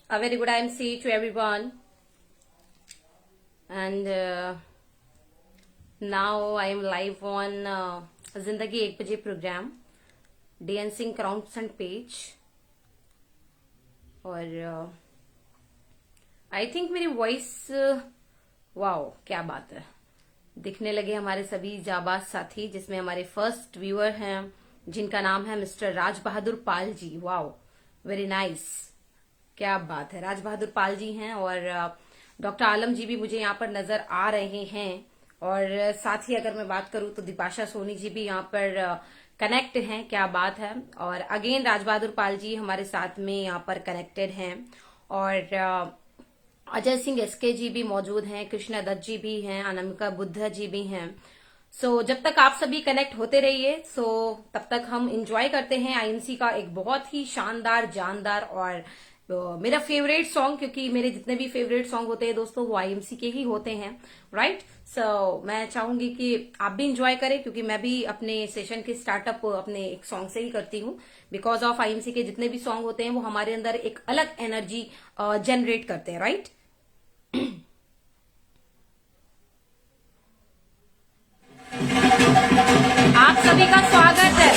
A very good IMC to everyone. And now I am live on Zindagi 1 बजे program, dancing crowns and page. और I think मेरी voice wow क्या बात है, दिखने लगे हमारे सभी जाबाज साथी, जिसमें हमारे फर्स्ट व्यूअर हैं जिनका नाम है mister Raj Bahadur Pal ji. Wow very nice, क्या बात है। राज बहादुर पाल जी हैं और डॉक्टर आलम जी भी मुझे यहाँ पर नजर आ रहे हैं। और साथ ही अगर मैं बात करूं तो दीपाशा सोनी जी भी यहाँ पर कनेक्ट हैं, क्या बात है। और अगेन राज बहादुर पाल जी हमारे साथ में यहाँ पर कनेक्टेड हैं। और अजय सिंह एसके जी भी मौजूद हैं, कृष्णा दत्त जी भी हैं, अनामिका बुद्धा जी भी हैं। सो जब तक आप सभी कनेक्ट होते रहिए, तब तक हम एंजॉय करते हैं आईएमसी का एक बहुत ही शानदार जानदार और मेरा फेवरेट सॉन्ग, क्योंकि मेरे जितने भी फेवरेट सॉन्ग होते हैं दोस्तों वो आईएमसी के ही होते हैं, राइट। सो मैं चाहूंगी कि आप भी एंजॉय करें, क्योंकि मैं भी अपने सेशन के स्टार्टअप अपने एक सॉन्ग से ही करती हूँ। बिकॉज ऑफ आईएमसी के जितने भी सॉन्ग होते हैं वो हमारे अंदर एक अलग एनर्जी जनरेट करते हैं, राइट। आप सभी का स्वागत है।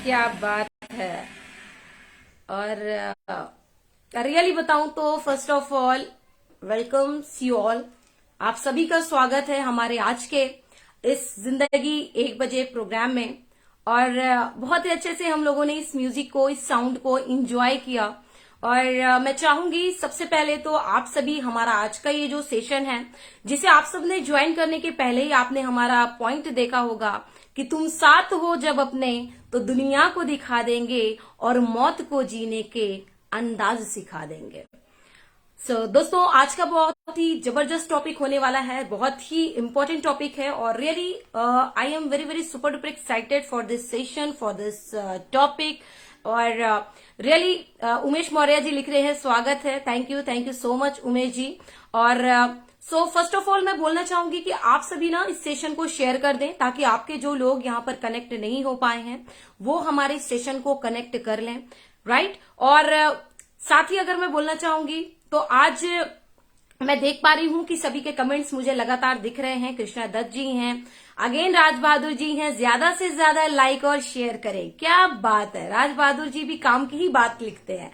क्या बात है। और रियली बताऊं तो first of all welcome see all, आप सभी का स्वागत है हमारे आज के इस जिंदगी 1 बजे प्रोग्राम में। और बहुत ही अच्छे से हम लोगों ने इस म्यूजिक को, इस साउंड को एंजॉय किया। और मैं चाहूंगी सबसे पहले तो आप सभी हमारा आज का ये जो सेशन है, जिसे आप सबने ज्वाइन करने के पहले ही आपने हमारा पॉइंट देखा होगा कि तुम साथ हो जब अपने तो दुनिया को दिखा देंगे और मौत को जीने के अंदाज सिखा देंगे। दोस्तों आज का बहुत ही जबरदस्त टॉपिक होने वाला है, बहुत ही इंपॉर्टेंट टॉपिक है। और really I am very very super duper excited for this session, for this topic. और रियली उमेश मौर्य जी लिख रहे हैं स्वागत है, thank you so much Umesh ji. और फर्स्ट ऑफ ऑल मैं बोलना चाहूंगी कि आप सभी ना इस सेशन को शेयर कर दें, ताकि आपके जो लोग यहाँ पर कनेक्ट नहीं हो पाए हैं वो हमारे सेशन को कनेक्ट कर लें, राइट। और साथ ही अगर मैं बोलना चाहूंगी तो आज मैं देख पा रही हूं कि सभी के कमेंट्स मुझे लगातार दिख रहे हैं। कृष्णा दत्त जी हैं, अगेन राज बहादुर जी हैं, ज्यादा से ज्यादा लाइक और शेयर करें, क्या बात है। राज बहादुर जी भी काम की ही बात लिखते हैं।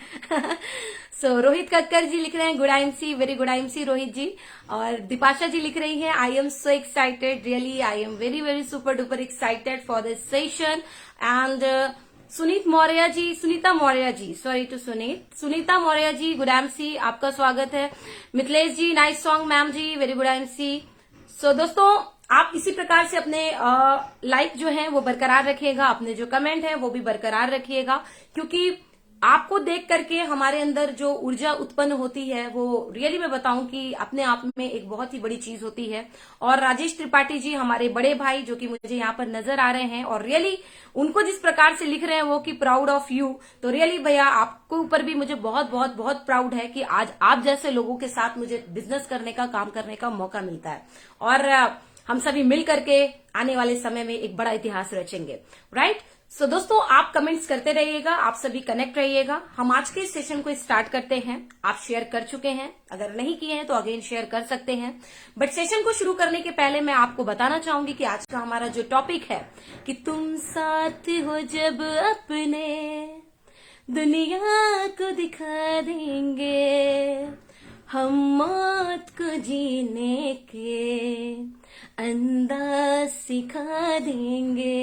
रोहित कक्कर जी लिख रहे हैं good IMC, very good IMC Rohit ji. और दीपाशा जी लिख रही हैं I am so excited, really I am very very super duper excited for this session. And Sunita Maurya ji, sorry to Sunita Maurya ji, good MC, आपका स्वागत है। Mithilesh ji nice song ma'am ji, very good MC. So दोस्तों, आप इसी प्रकार से अपने लाइक जो है वो बरकरार रखिएगा, अपने जो कमेंट है वो भी बरकरार रखिएगा, क्योंकि आपको देख करके हमारे अंदर जो ऊर्जा उत्पन्न होती है वो रियली मैं बताऊं कि अपने आप में एक बहुत ही बड़ी चीज होती है। और राजेश त्रिपाठी जी हमारे बड़े भाई जो कि मुझे यहाँ पर नजर आ रहे हैं, और रियली उनको जिस प्रकार से लिख रहे हैं वो कि प्राउड ऑफ यू, तो रियली भैया आपके ऊपर भी मुझे बहुत बहुत बहुत प्राउड है कि आज आप जैसे लोगों के साथ मुझे बिजनेस करने का, काम करने का मौका मिलता है। और हम सभी मिल करके आने वाले समय में एक बड़ा इतिहास रचेंगे, राइट। सो दोस्तों, आप कमेंट्स करते रहिएगा, आप सभी कनेक्ट रहिएगा। हम आज के सेशन को स्टार्ट करते हैं। आप शेयर कर चुके हैं, अगर नहीं किए हैं तो अगेन शेयर कर सकते हैं। बट सेशन को शुरू करने के पहले मैं आपको बताना चाहूंगी कि आज का हमारा जो टॉपिक है कि तुम साथ हो जब अपने, दुनिया को दिखा देंगे हम मौत को जीने के अंदाज सिखा देंगे।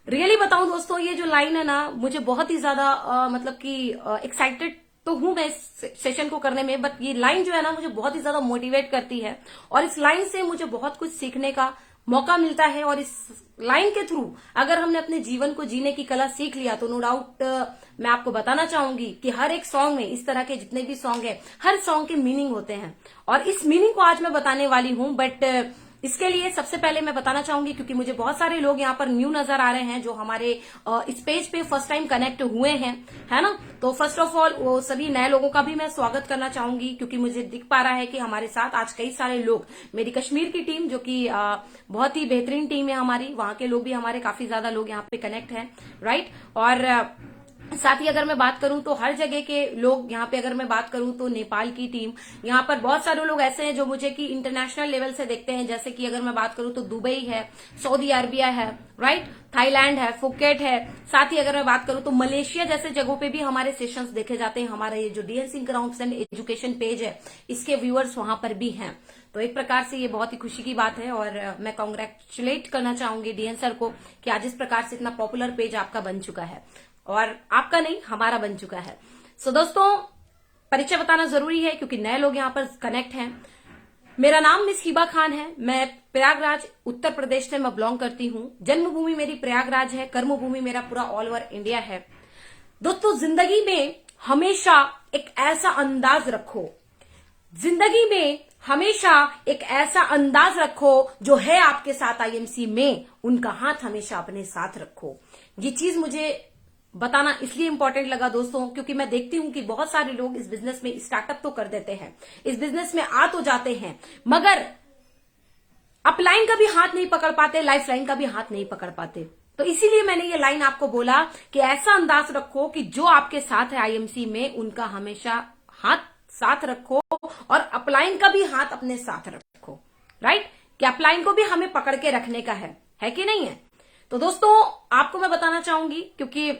रियली बताऊं दोस्तों, ये जो लाइन है ना, मुझे बहुत ही ज्यादा मतलब कि एक्साइटेड तो हूं मैं इस सेशन को करने में, बट ये लाइन जो है ना मुझे बहुत ही ज्यादा मोटिवेट करती है, और इस लाइन से मुझे बहुत कुछ सीखने का मौका मिलता है। और इस लाइन के थ्रू अगर हमने अपने जीवन को जीने की कला सीख लिया तो नो डाउट मैं आपको बताना चाहूंगी कि हर एक सॉन्ग में, इस तरह के जितने भी सॉन्ग है, हर सॉन्ग के मीनिंग होते हैं, और इस मीनिंग को आज मैं बताने वाली हूं। बट इसके लिए सबसे पहले मैं बताना चाहूंगी, क्योंकि मुझे बहुत सारे लोग यहाँ पर न्यू नजर आ रहे हैं जो हमारे इस पेज पे फर्स्ट टाइम कनेक्ट हुए हैं, है ना। तो फर्स्ट ऑफ ऑल वो सभी नए लोगों का भी मैं स्वागत करना चाहूंगी, क्योंकि मुझे दिख पा रहा है कि हमारे साथ आज कई सारे लोग, मेरी कश्मीर की टीम जो कि बहुत ही बेहतरीन टीम है हमारी, वहां के लोग भी हमारे काफी ज्यादा लोग यहाँ पे कनेक्ट हैं, राइट। और साथ ही अगर मैं बात करूं तो हर जगह के लोग यहाँ पे, अगर मैं बात करूं तो नेपाल की टीम, यहाँ पर बहुत सारे लोग ऐसे हैं जो मुझे कि इंटरनेशनल लेवल से देखते हैं, जैसे कि अगर मैं बात करूं तो दुबई है, सऊदी अरबिया है, राइट, थाईलैंड है, फुकेट है। साथ ही अगर मैं बात करूं तो मलेशिया जैसे जगहों पे भी हमारे सेशंस देखे जाते हैं। हमारा ये जो DN Singh grounds and education page है, इसके व्यूअर्स वहां पर भी हैं। तो एक प्रकार से ये बहुत ही खुशी की बात है, और मैं कॉन्ग्रेचुलेट करना चाहूंगी डीएन सर को कि आज इस प्रकार से इतना पॉपुलर पेज आपका बन चुका है, और आपका नहीं हमारा बन चुका है। सो दोस्तों, परिचय बताना जरूरी है क्योंकि नए लोग यहाँ पर कनेक्ट हैं। मेरा नाम मिस हिबा खान है, मैं प्रयागराज उत्तर प्रदेश से मैं बिलोंग करती हूँ। जन्मभूमि मेरी प्रयागराज है, कर्मभूमि मेरा पूरा ऑल ओवर इंडिया है। दोस्तों, जिंदगी में हमेशा एक ऐसा अंदाज रखो, जिंदगी में हमेशा एक ऐसा अंदाज रखो जो है आपके साथ आईएमसी में, उनका हाथ हमेशा अपने साथ रखो। ये चीज मुझे बताना इसलिए इंपॉर्टेंट लगा दोस्तों, क्योंकि मैं देखती हूं कि बहुत सारे लोग इस बिजनेस में स्टार्टअप तो कर देते हैं, इस बिजनेस में आ तो जाते हैं, मगर अपलाइन का भी हाथ नहीं पकड़ पाते, लाइफ लाइन का भी हाथ नहीं पकड़ पाते। तो इसीलिए मैंने ये लाइन आपको बोला कि ऐसा अंदाज रखो कि जो आपके साथ है आईएमसी में, उनका हमेशा हाथ साथ रखो, और अपलाइन का भी हाथ अपने साथ रखो, राइट, कि अपलाइन को भी हमें पकड़ के रखने का है कि नहीं है। तो दोस्तों, आपको मैं बताना चाहूंगी, क्योंकि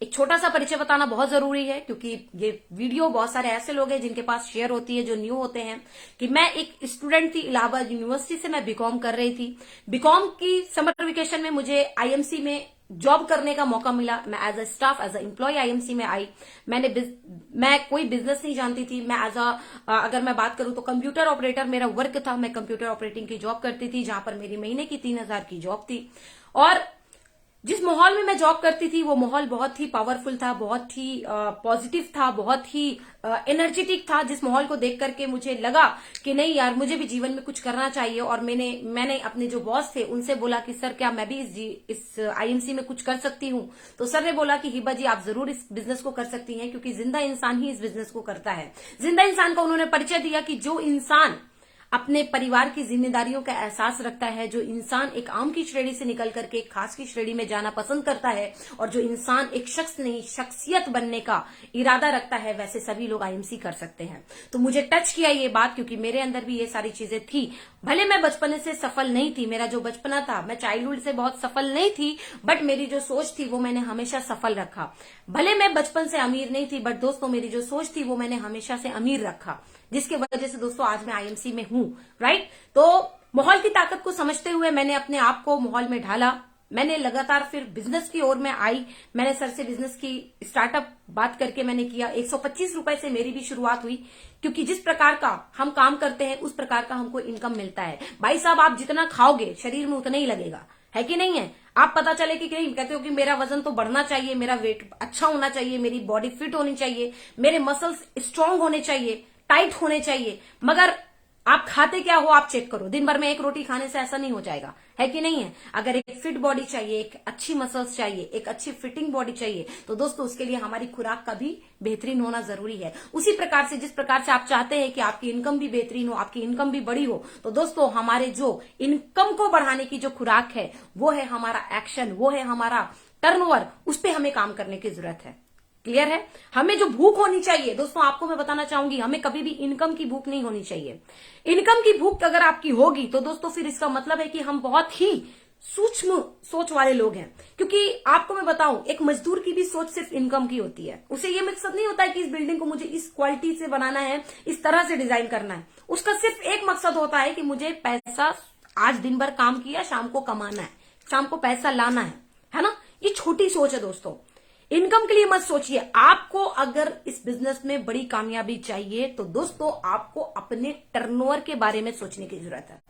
एक छोटा सा परिचय बताना बहुत जरूरी है, क्योंकि ये वीडियो बहुत सारे ऐसे लोग हैं जिनके पास शेयर होती है जो न्यू होते हैं, कि मैं एक स्टूडेंट थी इलाहाबाद यूनिवर्सिटी से, मैं बीकॉम कर रही थी। बीकॉम की समर वेकेशन में मुझे आईएमसी में जॉब करने का मौका मिला। मैं as a staff, as a employ IMC में आई। मैं कोई बिजनेस नहीं जानती थी। मैं अगर मैं बात करूं तो कंप्यूटर ऑपरेटर मेरा वर्क था। मैं कंप्यूटर ऑपरेटिंग की जॉब करती थी, जहां पर मेरी महीने की 3,000 की जॉब थी। और जिस माहौल में मैं जॉब करती थी वो माहौल बहुत ही पावरफुल था, बहुत ही पॉजिटिव था, बहुत ही एनर्जेटिक था, जिस माहौल को देख करके मुझे लगा कि नहीं यार, मुझे भी जीवन में कुछ करना चाहिए। और मैंने अपने जो बॉस थे उनसे बोला कि सर, क्या मैं भी इस आईएमसी में कुछ कर सकती हूँ। तो सर ने बोला कि हिबा जी, आप जरूर इस बिजनेस को कर सकती हैं, क्योंकि जिंदा इंसान ही इस बिजनेस को करता है। जिंदा इंसान का उन्होंने परिचय दिया कि जो इंसान अपने परिवार की जिम्मेदारियों का एहसास रखता है, जो इंसान एक आम की श्रेणी से निकल करके एक खास की श्रेणी में जाना पसंद करता है, और जो इंसान एक शख्स नहीं शख्सियत बनने का इरादा रखता है, वैसे सभी लोग आईएमसी कर सकते हैं। तो मुझे टच किया ये बात, क्योंकि मेरे अंदर भी ये सारी चीजें थी। भले मैं बचपन से सफल नहीं थी, मेरा जो बचपना था, मैं चाइल्डहुड से बहुत सफल नहीं थी, बट मेरी जो सोच थी वो मैंने हमेशा सफल रखा। भले मैं बचपन से अमीर नहीं थी, बट दोस्तों मेरी जो सोच थी वो मैंने हमेशा से अमीर रखा, जिसके वजह से दोस्तों आज मैं आईएमसी में हूं, राइट। तो माहौल की ताकत को समझते हुए मैंने अपने आप को माहौल में ढाला, मैंने लगातार फिर बिजनेस की ओर में आई। मैंने सर से बिजनेस की स्टार्टअप बात करके मैंने किया। 125 रुपए से मेरी भी शुरुआत हुई, क्योंकि जिस प्रकार का हम काम करते हैं उस प्रकार का हमको इनकम मिलता है। भाई साहब, आप जितना खाओगे शरीर में उतना ही लगेगा, है कि नहीं है। आप पता चले कि कहीं कहते हो कि मेरा वजन तो बढ़ना चाहिए, मेरा वेट अच्छा होना चाहिए, मेरी बॉडी फिट होनी चाहिए, मेरे मसल्स स्ट्रांग होने चाहिए, टाइट होने चाहिए, मगर आप खाते क्या हो आप चेक करो। दिन भर में एक रोटी खाने से ऐसा नहीं हो जाएगा, है कि नहीं है। अगर एक फिट बॉडी चाहिए, एक अच्छी मसल्स चाहिए, एक अच्छी फिटिंग बॉडी चाहिए, तो दोस्तों उसके लिए हमारी खुराक का भी बेहतरीन होना जरूरी है। उसी प्रकार से जिस प्रकार से आप चाहते हैं कि आपकी इनकम भी बेहतरीन हो, आपकी इनकम भी बड़ी हो, तो दोस्तों हमारे जो इनकम को बढ़ाने की जो खुराक है वो है हमारा एक्शन, वो है हमारा टर्नओवर। उस पर हमें काम करने की जरूरत है। क्लियर है। हमें जो भूख होनी चाहिए दोस्तों, आपको मैं बताना चाहूंगी, हमें कभी भी इनकम की भूख नहीं होनी चाहिए। इनकम की भूख अगर आपकी होगी तो दोस्तों फिर इसका मतलब है कि हम बहुत ही सूक्ष्म सोच वाले लोग हैं। क्योंकि आपको मैं बताऊं, एक मजदूर की भी सोच सिर्फ इनकम की होती है। उसे ये मकसद नहीं होता है कि इस बिल्डिंग को मुझे इस क्वालिटी से बनाना है, इस तरह से डिजाइन करना है। उसका सिर्फ एक मकसद होता है कि मुझे पैसा, आज दिन भर काम किया, शाम को कमाना है, शाम को पैसा लाना है ना। ये छोटी सोच है दोस्तों। इनकम के लिए मत सोचिए। आपको अगर इस बिजनेस में बड़ी कामयाबी चाहिए तो दोस्तों आपको अपने टर्नओवर के बारे में सोचने की जरूरत है।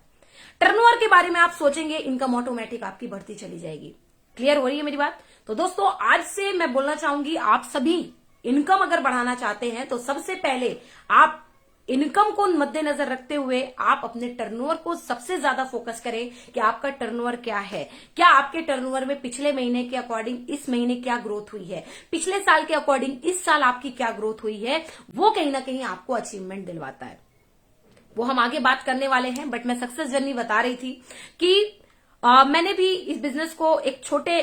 टर्नओवर के बारे में आप सोचेंगे, इनकम ऑटोमेटिक आपकी बढ़ती चली जाएगी। क्लियर हो रही है मेरी बात। तो दोस्तों आज से मैं बोलना चाहूंगी, आप सभी इनकम अगर बढ़ाना चाहते हैं तो सबसे पहले आप इनकम को मद्देनजर रखते हुए आप अपने टर्नओवर को सबसे ज्यादा फोकस करें कि आपका टर्नओवर क्या है। क्या आपके टर्नओवर में पिछले महीने के अकॉर्डिंग इस महीने क्या ग्रोथ हुई है, पिछले साल के अकॉर्डिंग इस साल आपकी क्या ग्रोथ हुई है। वो कहीं ना कहीं आपको अचीवमेंट दिलवाता है। वो हम आगे बात करने वाले हैं, बट मैं सक्सेस जर्नी बता रही थी कि मैंने भी इस बिजनेस को एक छोटे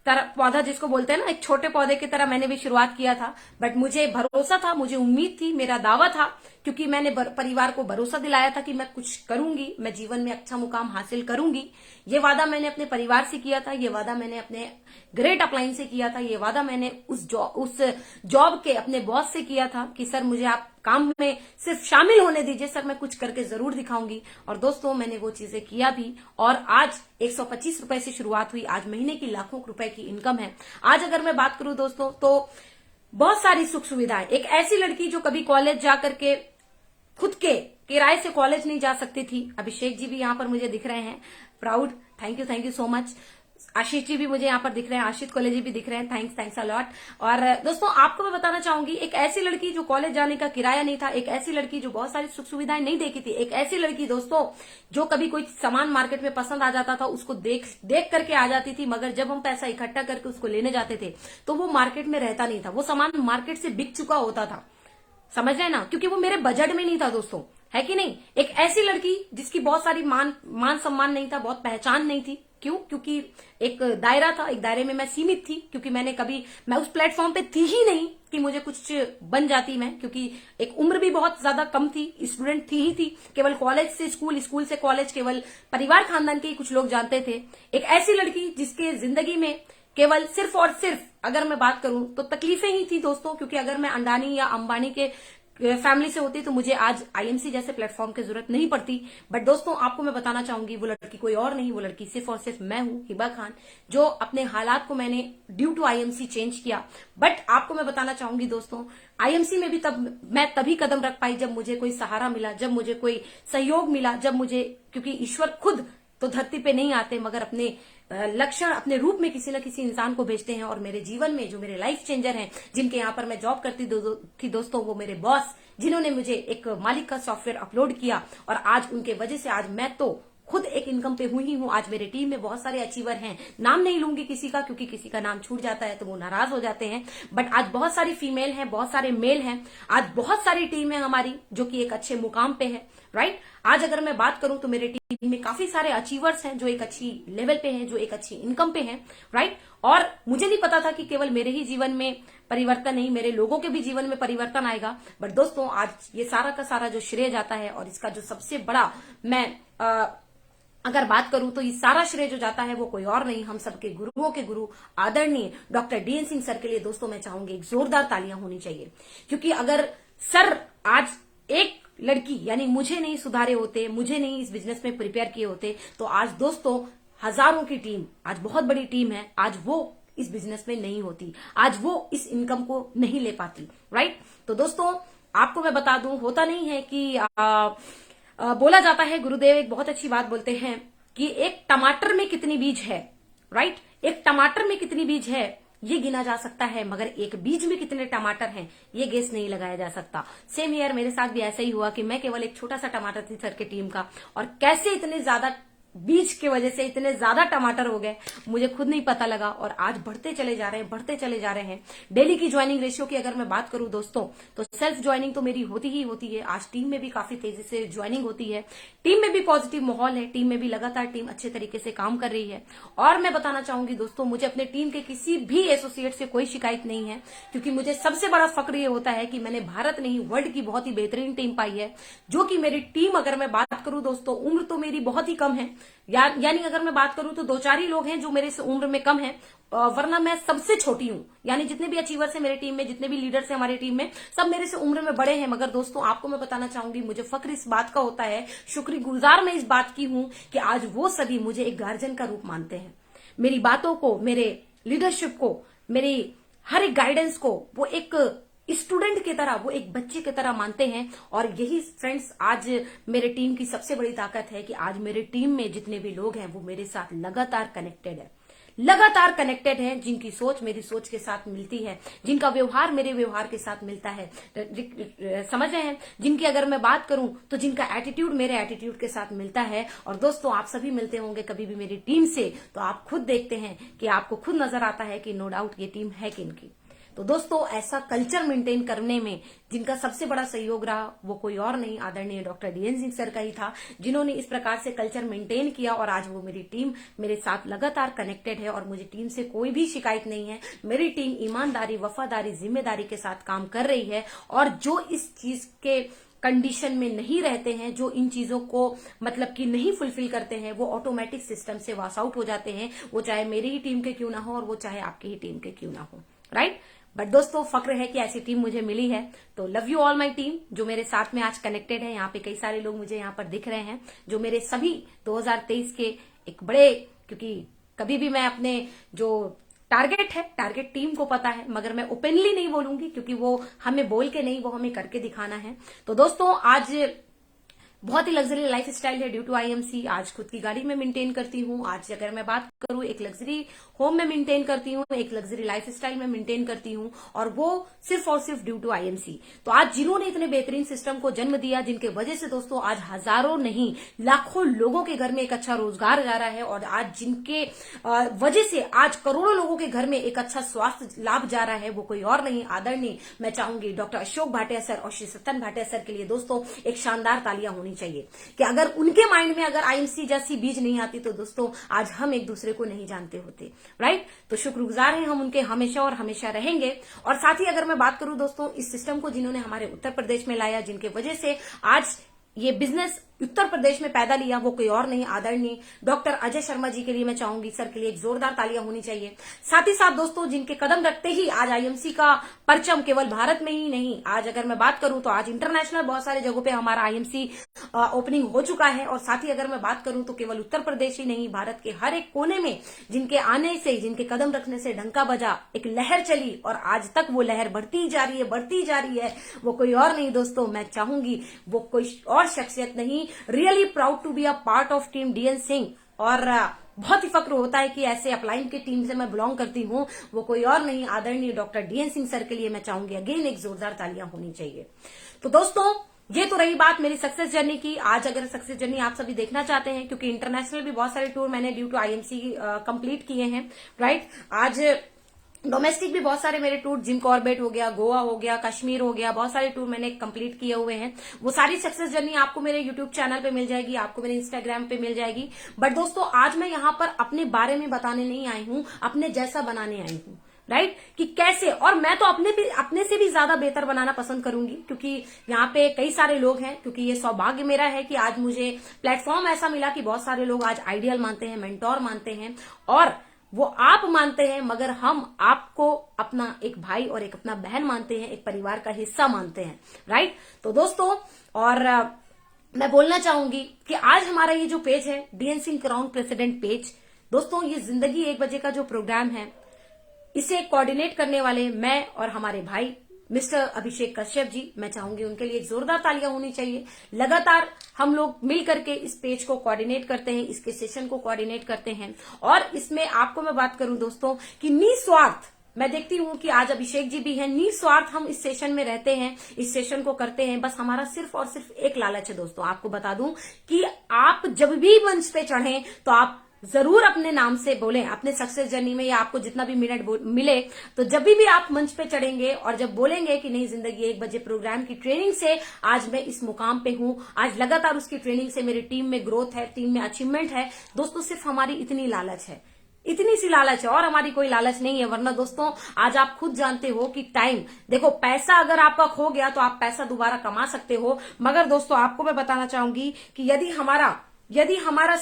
पौधा जिसको बोलते हैं ना, एक छोटे पौधे की तरह मैंने भी शुरुआत किया था। बट मुझे भरोसा था, मुझे उम्मीद थी, मेरा दावा था, क्योंकि मैंने परिवार को भरोसा दिलाया था कि मैं कुछ करूंगी, मैं जीवन में अच्छा मुकाम हासिल करूंगी। ये वादा मैंने अपने परिवार से किया था, ये वादा मैंने अपने ग्रेट अपलाइन से किया था, ये वादा मैंने उस जॉब के अपने बॉस से किया था कि सर मुझे आप काम में सिर्फ शामिल होने दीजिए, सर मैं कुछ करके जरूर दिखाऊंगी। और दोस्तों मैंने वो चीजें किया भी, और आज 125 रुपए से शुरुआत हुई, आज महीने की लाखों रुपए की इनकम है। आज अगर मैं बात करूं दोस्तों तो बहुत सारी सुख सुविधाएं। एक ऐसी लड़की जो कभी कॉलेज जाकर के खुद के किराए से कॉलेज नहीं जा सकती थी, अभिषेक जी भी यहाँ पर मुझे दिख रहे हैं, proud, thank you so much. Ashish ji भी मुझे यहाँ पर दिख रहे हैं, आशीष कॉलेज भी दिख रहे हैं, थैंक्स अ लॉट। और दोस्तों आपको मैं बताना चाहूंगी, एक ऐसी लड़की जो कॉलेज जाने का किराया नहीं था, एक ऐसी लड़की जो बहुत सारी सुख सुविधाएं नहीं देखी थी, एक ऐसी लड़की दोस्तों जो कभी कोई सामान मार्केट में पसंद आ जाता था उसको देख करके आ जाती थी, मगर जब हम पैसा इकट्ठा करके उसको लेने जाते थे तो वो मार्केट में रहता नहीं था, वो सामान मार्केट से बिक चुका होता था। समझ रहे ना, क्योंकि वो मेरे बजट में नहीं था दोस्तों, है कि नहीं। एक ऐसी लड़की जिसकी बहुत सारी मान सम्मान नहीं था, बहुत पहचान नहीं थी। क्यों? क्योंकि एक दायरा था, एक दायरे में मैं सीमित थी, क्योंकि मैं उस प्लेटफॉर्म पे थी ही नहीं कि मुझे कुछ बन जाती मैं, क्योंकि एक उम्र भी बहुत ज्यादा कम थी, स्टूडेंट थी, केवल कॉलेज से स्कूल, स्कूल से कॉलेज केवल परिवार खानदान के ही कुछ लोग जानते थे। एक ऐसी लड़की जिसके जिंदगी में केवल सिर्फ और सिर्फ अगर मैं बात करूं तो तकलीफें ही थी दोस्तों, क्योंकि अगर मैं अंडानी या अंबानी के फैमिली से होती तो मुझे आज आईएमसी जैसे प्लेटफॉर्म की जरूरत नहीं पड़ती। बट दोस्तों आपको मैं बताना चाहूंगी, वो लड़की कोई और नहीं, वो लड़की सिर्फ और सिर्फ मैं हूं, हिबा खान, जो अपने हालात को मैंने ड्यू टू आईएमसी चेंज किया। बट आपको मैं बताना चाहूंगी दोस्तों, आईएमसी में भी मैं तभी कदम रख पाई जब मुझे कोई सहारा मिला, जब मुझे कोई सहयोग मिला, जब मुझे, क्योंकि ईश्वर खुद तो धरती पे नहीं आते मगर अपने लक्षण, अपने रूप में किसी न किसी इंसान को भेजते हैं। और मेरे जीवन में जो मेरे लाइफ चेंजर हैं, जिनके यहाँ पर मैं जॉब करती थी दोस्तों, वो मेरे बॉस, जिन्होंने मुझे एक मालिक का सॉफ्टवेयर अपलोड किया, और आज उनके वजह से आज मैं तो खुद एक इनकम पे हुई हूं। आज मेरे टीम में बहुत सारे अचीवर हैं, नाम नहीं लूंगी किसी का, क्योंकि किसी का नाम छूट जाता है तो वो नाराज हो जाते हैं। बट आज बहुत सारी फीमेल हैं, बहुत सारे मेल हैं, आज बहुत सारी टीम है हमारी जो कि एक अच्छे मुकाम पे है, राइट। आज अगर मैं बात करूं तो मेरे टीम में काफी सारे अचीवर्स हैं जो एक अच्छी लेवल पे हैं, जो एक अच्छी इनकम पे हैं, राइट। और मुझे नहीं पता था कि केवल मेरे ही जीवन में परिवर्तन नहीं, मेरे लोगों के भी जीवन में परिवर्तन आएगा। बट दोस्तों आज ये सारा का सारा जो श्रेय जाता है, और इसका जो सबसे बड़ा मैं अगर बात करूं तो ये सारा श्रेय जो जाता है वो कोई और नहीं, हम सबके गुरुओं के गुरु आदरणीय डॉक्टर डीएन सिंह सर के लिए दोस्तों मैं चाहूंगी एक जोरदार तालियां होनी चाहिए। क्योंकि अगर सर आज एक लड़की यानी मुझे नहीं सुधारे होते, मुझे नहीं इस बिजनेस में प्रिपेयर किए होते, तो आज दोस्तों हजारों की टीम, आज बहुत बड़ी टीम है, आज वो इस बिजनेस में नहीं होती, आज वो इस इनकम को नहीं ले पाती, राइट। तो दोस्तों आपको मैं बता दूं, होता नहीं है कि बोला जाता है, गुरुदेव एक बहुत अच्छी बात बोलते हैं कि एक टमाटर में कितनी बीज है, राइट। एक टमाटर में कितनी बीज है ये गिना जा सकता है, मगर एक बीज में कितने टमाटर हैं ये गेस नहीं लगाया जा सकता। सेम हियर, मेरे साथ भी ऐसा ही हुआ कि मैं केवल एक छोटा सा टमाटर थी सर की टीम का, और कैसे इतने ज्यादा बीज की वजह से इतने ज्यादा टमाटर हो गए मुझे खुद नहीं पता लगा, और आज बढ़ते चले जा रहे हैं, बढ़ते चले जा रहे हैं। डेली की ज्वाइनिंग रेशियो की अगर मैं बात करूं दोस्तों, तो सेल्फ ज्वाइनिंग तो मेरी होती ही होती है, आज टीम में भी काफी तेजी से ज्वाइनिंग होती है, टीम में भी पॉजिटिव माहौल है, टीम में भी लगातार टीम अच्छे तरीके से काम कर रही है। और मैं बताना चाहूंगी दोस्तों, मुझे अपने टीम के किसी भी एसोसिएट से कोई शिकायत नहीं है, क्योंकि मुझे सबसे बड़ा फक्र ये होता है कि मैंने भारत नहीं वर्ल्ड की बहुत ही बेहतरीन टीम पाई है। जो कि मेरी टीम, अगर मैं बात करूं दोस्तों, उम्र तो मेरी बहुत ही कम है, यानी अगर मैं बात करूं तो 2-4 ही लोग हैं जो मेरे से उम्र में कम हैं, वरना मैं सबसे छोटी हूं। यानी जितने भी अचीवर्स हैं मेरे टीम में, जितने भी लीडर्स हैं हमारी टीम में, सब मेरे से उम्र में बड़े हैं। मगर दोस्तों आपको मैं बताना चाहूंगी, मुझे फक्र इस बात का होता है, शुक्रगुजार मैं इस बात की हूं कि आज वो सभी मुझे एक गार्जियन का रूप मानते हैं। मेरी बातों को, मेरे लीडरशिप को, मेरी हर एक गाइडेंस को वो एक स्टूडेंट की तरह, वो एक बच्चे की तरह मानते हैं। और यही फ्रेंड्स आज मेरे टीम की सबसे बड़ी ताकत है कि आज मेरे टीम में जितने भी लोग हैं वो मेरे साथ लगातार कनेक्टेड है, लगातार कनेक्टेड है, जिनकी सोच मेरी सोच के साथ मिलती है, जिनका व्यवहार मेरे व्यवहार के साथ मिलता है, समझ रहे हैं, जिनकी अगर मैं बात करूं तो जिनका एटीट्यूड मेरे एटीट्यूड के साथ मिलता है। और दोस्तों आप सभी मिलते होंगे कभी भी मेरी टीम से, तो आप खुद देखते हैं कि आपको खुद नजर आता है कि नो डाउट ये टीम है किनकी। तो दोस्तों ऐसा कल्चर मेंटेन करने में जिनका सबसे बड़ा सहयोग रहा वो कोई और नहीं, आदरणीय डॉक्टर डीएन सिंह सर का ही था, जिन्होंने इस प्रकार से कल्चर मेंटेन किया। और आज वो मेरी टीम मेरे साथ लगातार कनेक्टेड है और मुझे टीम से कोई भी शिकायत नहीं है। मेरी टीम ईमानदारी, वफादारी, जिम्मेदारी के साथ काम कर रही है। और जो इस चीज के कंडीशन में नहीं रहते हैं, जो इन चीजों को मतलब कि नहीं फुलफिल करते हैं, वो ऑटोमेटिक सिस्टम से वास आउट हो जाते हैं। वो चाहे मेरी ही टीम के क्यों ना हो और वो चाहे आपकी ही टीम के क्यों ना हो, राइट। बट दोस्तों फक्र है कि ऐसी टीम मुझे मिली है। तो love you all my team जो मेरे साथ में आज कनेक्टेड है। यहाँ पे कई सारे लोग मुझे यहाँ पर दिख रहे हैं जो मेरे सभी 2023 के एक बड़े, क्योंकि कभी भी मैं अपने जो टारगेट है, टारगेट टीम को पता है, मगर मैं ओपनली नहीं बोलूंगी क्योंकि वो हमें बोल के नहीं, वो हमें करके दिखाना है। तो दोस्तों आज बहुत ही लग्जरी लाइफ स्टाइल है ड्यू टू आईएमसी। आज खुद की गाड़ी में मेंटेन करती हूँ, आज अगर मैं बात करूँ एक लग्जरी होम में मेंटेन करती हूँ, एक लग्जरी लाइफ स्टाइल में मेंटेन करती हूँ, और वो सिर्फ और सिर्फ ड्यू टू आईएमसी। तो आज जिन्होंने इतने बेहतरीन सिस्टम को जन्म दिया, जिनके वजह से दोस्तों आज हजारों नहीं लाखों लोगों के घर में एक अच्छा रोजगार जा रहा है, और आज जिनके वजह से आज करोड़ों लोगों के घर में एक अच्छा स्वास्थ्य लाभ जा रहा है, वो कोई और नहीं, आदरणीय मैं चाहूंगी डॉक्टर अशोक भाटिया सर और श्री सत्तन भाटिया सर के लिए दोस्तों एक शानदार तालियां होनी चाहिए कि अगर उनके माइंड में अगर आईएमसी जैसी बीज नहीं आती तो दोस्तों आज हम एक दूसरे को नहीं जानते होते, राइट। तो शुक्रगुजार हैं हम उनके हमेशा और हमेशा रहेंगे। और साथ ही अगर मैं बात करूं दोस्तों इस सिस्टम को जिन्होंने हमारे उत्तर प्रदेश में लाया, जिनके वजह से आज ये बिजनेस उत्तर प्रदेश में पैदा लिया, वो कोई और नहीं, आदरणीय डॉक्टर अजय शर्मा जी के लिए मैं चाहूंगी सर के लिए एक जोरदार तालियां होनी चाहिए। साथ ही साथ दोस्तों जिनके कदम रखते ही आज आईएमसी का परचम केवल भारत में ही नहीं, आज अगर मैं बात करूं तो आज इंटरनेशनल बहुत सारे जगहों पे हमारा आईएमसी ओपनिंग हो चुका है। और साथ ही अगर मैं बात करूं तो केवल उत्तर प्रदेश ही नहीं, भारत के हर एक कोने में जिनके आने से, जिनके कदम रखने से डंका बजा, एक लहर चली और आज तक वो लहर बढ़ती जा रही है, बढ़ती जा रही है। वो कोई और नहीं दोस्तों, मैं चाहूंगी वो कोई और शख्सियत नहीं, really proud to be a part of team DN Singh. और बहुत ही फक्र होता है कि ऐसे अपलाइन की टीम से मैं बिलोंग करती हूँ, वो कोई और नहीं, आदरणीय डॉक्टर डीएन सिंह सर के लिए मैं चाहूंगी अगेन एक जोरदार तालियां होनी चाहिए। तो दोस्तों ये तो रही बात मेरी सक्सेस जर्नी की। आज अगर सक्सेस जर्नी आप सभी देखना चाहते हैं, क्योंकि इंटरनेशनल भी बहुत सारे टूर मैंने ड्यू टू आईएमसी कंप्लीट किए हैं, राइट। आज डोमेस्टिक भी बहुत सारे मेरे टूर, जिम कॉर्बेट हो गया, गोवा हो गया, कश्मीर हो गया, बहुत सारे टूर मैंने कंप्लीट किए हुए हैं। वो सारी सक्सेस जर्नी आपको मेरे यूट्यूब चैनल पे मिल जाएगी, आपको मेरे इंस्टाग्राम पे मिल जाएगी। बट दोस्तों आज मैं यहाँ पर अपने बारे में बताने नहीं आई हूँ, अपने जैसा बनाने आई हूँ, राइट। कि कैसे, और मैं तो अपने से भी ज्यादा बेहतर बनाना पसंद करूंगी, क्योंकि यहाँ पे कई सारे लोग हैं, क्योंकि ये सौभाग्य मेरा है कि आज मुझे प्लेटफॉर्म ऐसा मिला कि बहुत सारे लोग आज आइडियल मानते हैं, मेंटोर मानते हैं, और वो आप मानते हैं, मगर हम आपको अपना एक भाई और एक अपना बहन मानते हैं, एक परिवार का हिस्सा मानते हैं, राइट। तो दोस्तों और मैं बोलना चाहूंगी कि आज हमारा ये जो पेज है DN Singh crown president page, दोस्तों ये जिंदगी 1 बजे का जो प्रोग्राम है, इसे कोऑर्डिनेट करने वाले मैं और हमारे भाई मिस्टर अभिषेक कश्यप जी, मैं चाहूंगी उनके लिए जोरदार तालियां होनी चाहिए। लगातार हम लोग मिल करके इस पेज को कोऑर्डिनेट करते हैं, इसके सेशन को कोऑर्डिनेट करते हैं। और इसमें आपको मैं बात करूं दोस्तों कि निस्वार्थ, मैं देखती हूं कि आज अभिषेक जी भी हैं, निस्वार्थ हम इस सेशन में रहते हैं, इस सेशन को करते हैं। बस हमारा सिर्फ और सिर्फ एक लालच है दोस्तों, आपको बता दूं कि आप जब भी मंच पे चढ़ें तो आप जरूर अपने नाम से बोलें, अपने सक्सेस जर्नी में या आपको जितना भी मिनट मिले, तो जब भी आप मंच पे चढ़ेंगे और जब बोलेंगे कि नहीं जिंदगी 1 बजे प्रोग्राम की ट्रेनिंग से आज मैं इस मुकाम पे हूं, आज लगातार उसकी ट्रेनिंग से मेरी टीम में ग्रोथ है, टीम में अचीवमेंट है। दोस्तों सिर्फ हमारी इतनी लालच है, इतनी सी लालच है, और हमारी कोई लालच नहीं है। वरना दोस्तों आज आप खुद जानते हो कि टाइम, देखो पैसा अगर आपका खो गया तो आप पैसा दोबारा कमा सकते हो, मगर दोस्तों आपको मैं बताना चाहूंगी कि यदि हमारा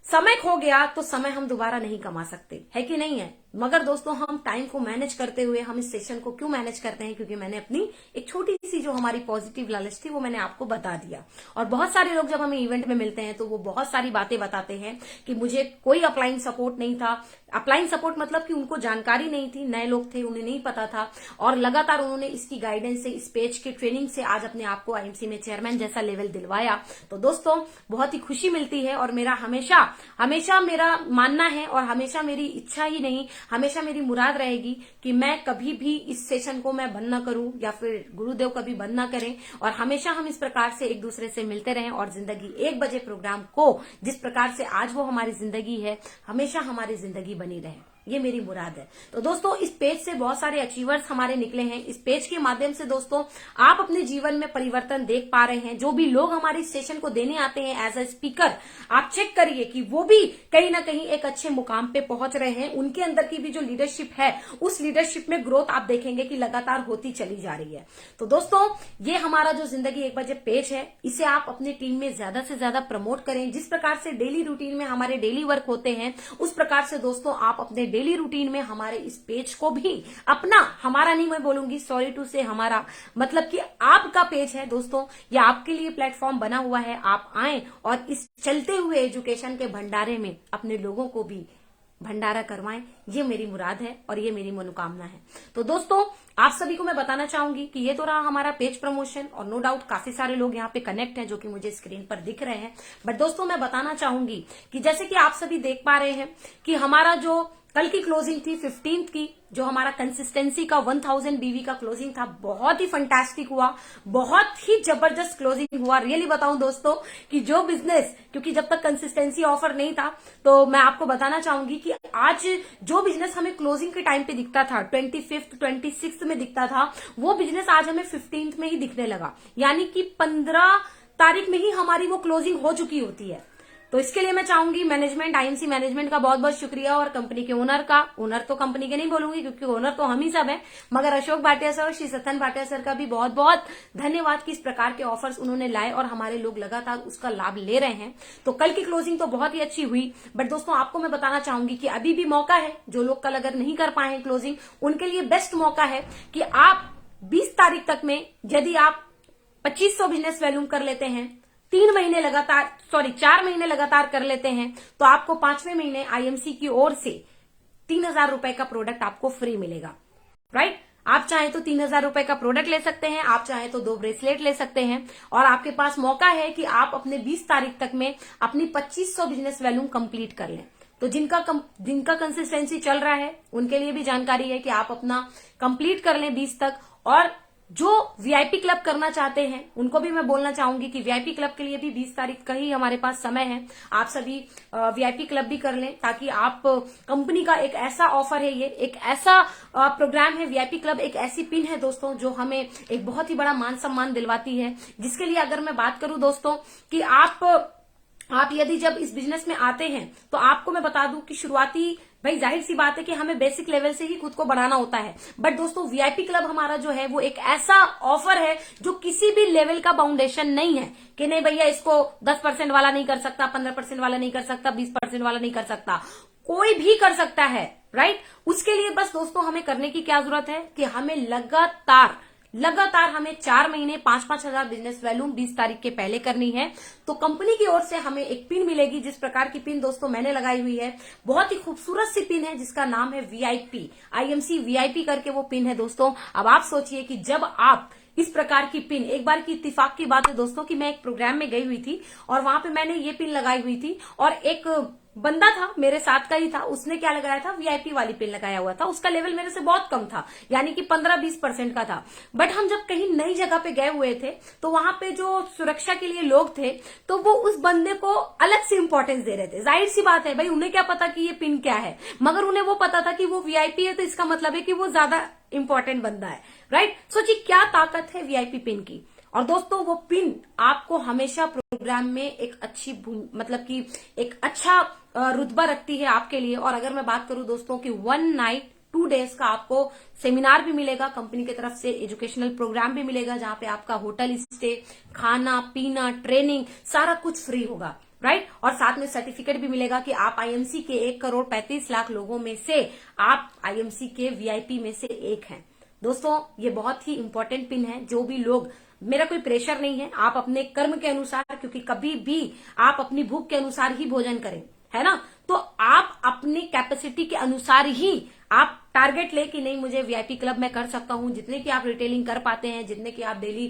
समय खो गया तो समय हम दोबारा नहीं कमा सकते, है कि नहीं है। मगर दोस्तों हम टाइम को मैनेज करते हुए हम इस सेशन को क्यों मैनेज करते हैं, क्योंकि मैंने अपनी एक छोटी सी जो हमारी पॉजिटिव लालच थी वो मैंने आपको बता दिया। और बहुत सारे लोग जब हमें इवेंट में मिलते हैं तो वो बहुत सारी बातें बताते हैं कि मुझे कोई अपलाइन सपोर्ट नहीं था। अपलाइन सपोर्ट मतलब कि उनको जानकारी नहीं थी, नए लोग थे, उन्हें नहीं पता था, और लगातार उन्होंने इसकी गाइडेंस से, इस पेज की ट्रेनिंग से आज अपने आप को आईएमसी में चेयरमैन जैसा लेवल दिलवाया। तो दोस्तों बहुत ही खुशी मिलती है, और मेरा हमेशा मेरा मानना है, और हमेशा मेरी इच्छा ही नहीं, हमेशा मेरी मुराद रहेगी कि मैं कभी भी इस सेशन को मैं बंद ना करूं, या फिर गुरुदेव कभी बंद ना करें, और हमेशा हम इस प्रकार से एक दूसरे से मिलते रहें, और जिंदगी 1 बजे प्रोग्राम को जिस प्रकार से आज वो हमारी जिंदगी है, हमेशा हमारी जिंदगी बनी रहे, ये मेरी मुराद है। तो दोस्तों इस पेज से बहुत सारे अचीवर्स हमारे निकले हैं। इस पेज के माध्यम से दोस्तों आप अपने जीवन में परिवर्तन देख पा रहे हैं। जो भी लोग हमारे सेशन को देने आते हैं एज अ स्पीकर, आप चेक करिए कि वो भी कहीं ना कहीं एक अच्छे मुकाम पे पहुंच रहे हैं। उनके अंदर की भी जो लीडरशिप है, उस लीडरशिप में ग्रोथ आप देखेंगे कि लगातार होती चली जा रही है। तो दोस्तों ये हमारा जो जिंदगी 1 बजे पेज है, इसे आप अपनी टीम में ज्यादा से ज्यादा प्रमोट करें। जिस प्रकार से डेली रूटीन में हमारे डेली वर्क होते हैं, उस प्रकार से दोस्तों आप अपने डेली रूटीन में हमारे इस पेज को भी अपना, हमारा नहीं मैं बोलूंगी, सॉरी टू से हमारा मतलब कि आपका पेज है दोस्तों, ये आपके लिए प्लेटफॉर्म बना हुआ है। आप आए और इस चलते हुए एजुकेशन के भंडारे में अपने लोगों को भी भंडारा करवाएं, ये मेरी मुराद है और ये मेरी मनोकामना है। तो दोस्तों आप सभी को मैं बताना चाहूंगी कि ये तो रहा हमारा पेज प्रमोशन, और नो डाउट काफी सारे लोग यहाँ पे कनेक्ट हैं जो कि मुझे स्क्रीन पर दिख रहे हैं। बट दोस्तों मैं बताना चाहूंगी कि जैसे कि आप सभी देख पा रहे हैं कि हमारा जो कल की क्लोजिंग थी 15th की, जो हमारा कंसिस्टेंसी का 1000 बीवी का क्लोजिंग था, बहुत ही फंटास्टिक हुआ, बहुत ही जबरदस्त क्लोजिंग हुआ। रियली बताऊं दोस्तों कि जो बिजनेस, क्योंकि जब तक कंसिस्टेंसी ऑफर नहीं था, तो मैं आपको बताना चाहूंगी कि आज जो बिजनेस हमें क्लोजिंग के टाइम पे दिखता था, 25th 26th में दिखता था, वो बिजनेस आज हमें 15th में ही दिखने लगा। यानी कि 15 तारीख में ही हमारी वो क्लोजिंग हो चुकी होती है। तो इसके लिए मैं चाहूंगी मैनेजमेंट, आईएमसी मैनेजमेंट का बहुत बहुत शुक्रिया, और कंपनी के ओनर का, ओनर तो कंपनी के नहीं बोलूंगी क्योंकि ओनर तो हम ही सब हैं, मगर अशोक भाटिया सर और श्री सतन भाटिया सर का भी बहुत बहुत धन्यवाद कि इस प्रकार के ऑफर्स उन्होंने लाए और हमारे लोग लगातार उसका लाभ ले रहे हैं। तो कल की क्लोजिंग तो बहुत ही अच्छी हुई। बट दोस्तों आपको मैं बताना चाहूंगी कि अभी भी मौका है, जो लोग कल अगर नहीं कर पाए हैं क्लोजिंग, उनके लिए बेस्ट मौका है कि आप 20 तारीख तक में यदि आप 2500 बिजनेस वैल्यूम कर लेते हैं, 4 महीने लगातार कर लेते हैं, तो आपको 5वें महीने आईएमसी की ओर से 3000 रुपए का प्रोडक्ट आपको फ्री मिलेगा। राइट? आप चाहें तो 3000 रुपए का प्रोडक्ट ले सकते हैं, आप चाहें तो 2 ब्रेसलेट ले सकते हैं, और आपके पास मौका है कि आप अपने 20 तारीख तक में अपनी 2500 बिजनेस वैल्यूम कंप्लीट कर लें। तो जिनका कंसिस्टेंसी चल रहा है उनके लिए भी जानकारी है कि आप अपना कंप्लीट कर लें 20 तक, और जो वीआईपी क्लब करना चाहते हैं उनको भी मैं बोलना चाहूंगी कि वीआईपी क्लब के लिए भी 20 तारीख का ही हमारे पास समय है। आप सभी वीआईपी क्लब भी कर लें, ताकि आप, कंपनी का एक ऐसा ऑफर है, ये एक ऐसा प्रोग्राम है, वीआईपी क्लब एक ऐसी पिन है दोस्तों जो हमें एक बहुत ही बड़ा मान सम्मान दिलवाती है। जिसके लिए अगर मैं बात करूं दोस्तों कि आप यदि जब इस बिजनेस में आते हैं, तो आपको मैं बता दूं कि शुरुआती, भाई जाहिर सी बात है कि हमें बेसिक लेवल से ही खुद को बढ़ाना होता है। बट दोस्तों वीआईपी क्लब हमारा जो है वो एक ऐसा ऑफर है जो किसी भी लेवल का बाउंडेशन नहीं है कि नहीं भैया इसको 10% वाला नहीं कर सकता, 15% वाला नहीं कर सकता, 20% वाला नहीं कर सकता, कोई भी कर सकता है। राइट? उसके लिए बस दोस्तों हमें करने की क्या जरूरत है कि हमें लगातार हमें 4 महीने 5-5 हजार बिजनेस वॉल्यूम 20 तारीख के पहले करनी है। तो कंपनी की ओर से हमें एक पिन मिलेगी, जिस प्रकार की पिन दोस्तों मैंने लगाई हुई है, बहुत ही खूबसूरत सी पिन है जिसका नाम है वीआईपी, आईएमसी वीआईपी करके वो पिन है दोस्तों। अब आप सोचिए कि जब आप इस प्रकार की पिन, एक बार की इत्तेफाक की बात है दोस्तों कि मैं एक प्रोग्राम में गई हुई थी और वहां पे मैंने ये पिन लगाई हुई थी और एक बंदा था मेरे साथ का ही था, उसने क्या लगाया था, वीआईपी वाली पिन लगाया हुआ था। उसका लेवल मेरे से बहुत कम था, यानी कि 15-20% का था। बट हम जब कहीं नई जगह पे गए हुए थे तो वहां पे जो सुरक्षा के लिए लोग थे तो वो उस बंदे को अलग से इंपॉर्टेंस दे रहे थे। जाहिर सी बात है भाई, उन्हें क्या पता कि ये पिन क्या है, मगर उन्हें वो पता था कि वो वीआईपी है, तो इसका मतलब है कि वो ज्यादा इंपॉर्टेंट बंदा है, राइट। सोचिए क्या ताकत है वीआईपी पिन की। और दोस्तों वो पिन आपको हमेशा प्रोग्राम में एक अच्छी मतलब कि एक अच्छा रुतबा रखती है आपके लिए। और अगर मैं बात करूं दोस्तों कि 1 नाइट 2 डेज का आपको सेमिनार भी मिलेगा, कंपनी की तरफ से एजुकेशनल प्रोग्राम भी मिलेगा, जहां पे आपका होटल स्टे, खाना पीना, ट्रेनिंग सारा कुछ फ्री होगा, राइट। और साथ में सर्टिफिकेट भी मिलेगा कि आप आईएमसी के 1,35,00,000 लोगों में से आप आईएमसी के वीआईपी में से एक हैं। दोस्तों ये बहुत ही इंपॉर्टेंट पिन है। जो भी लोग, मेरा कोई प्रेशर नहीं है, आप अपने कर्म के अनुसार, क्योंकि कभी भी आप अपनी भूख के अनुसार ही भोजन करें, है ना, तो आप अपनी कैपेसिटी के अनुसार ही आप टारगेट ले कि नहीं मुझे वीआईपी क्लब में कर सकता हूं। जितने की आप रिटेलिंग कर पाते हैं, जितने की आप डेली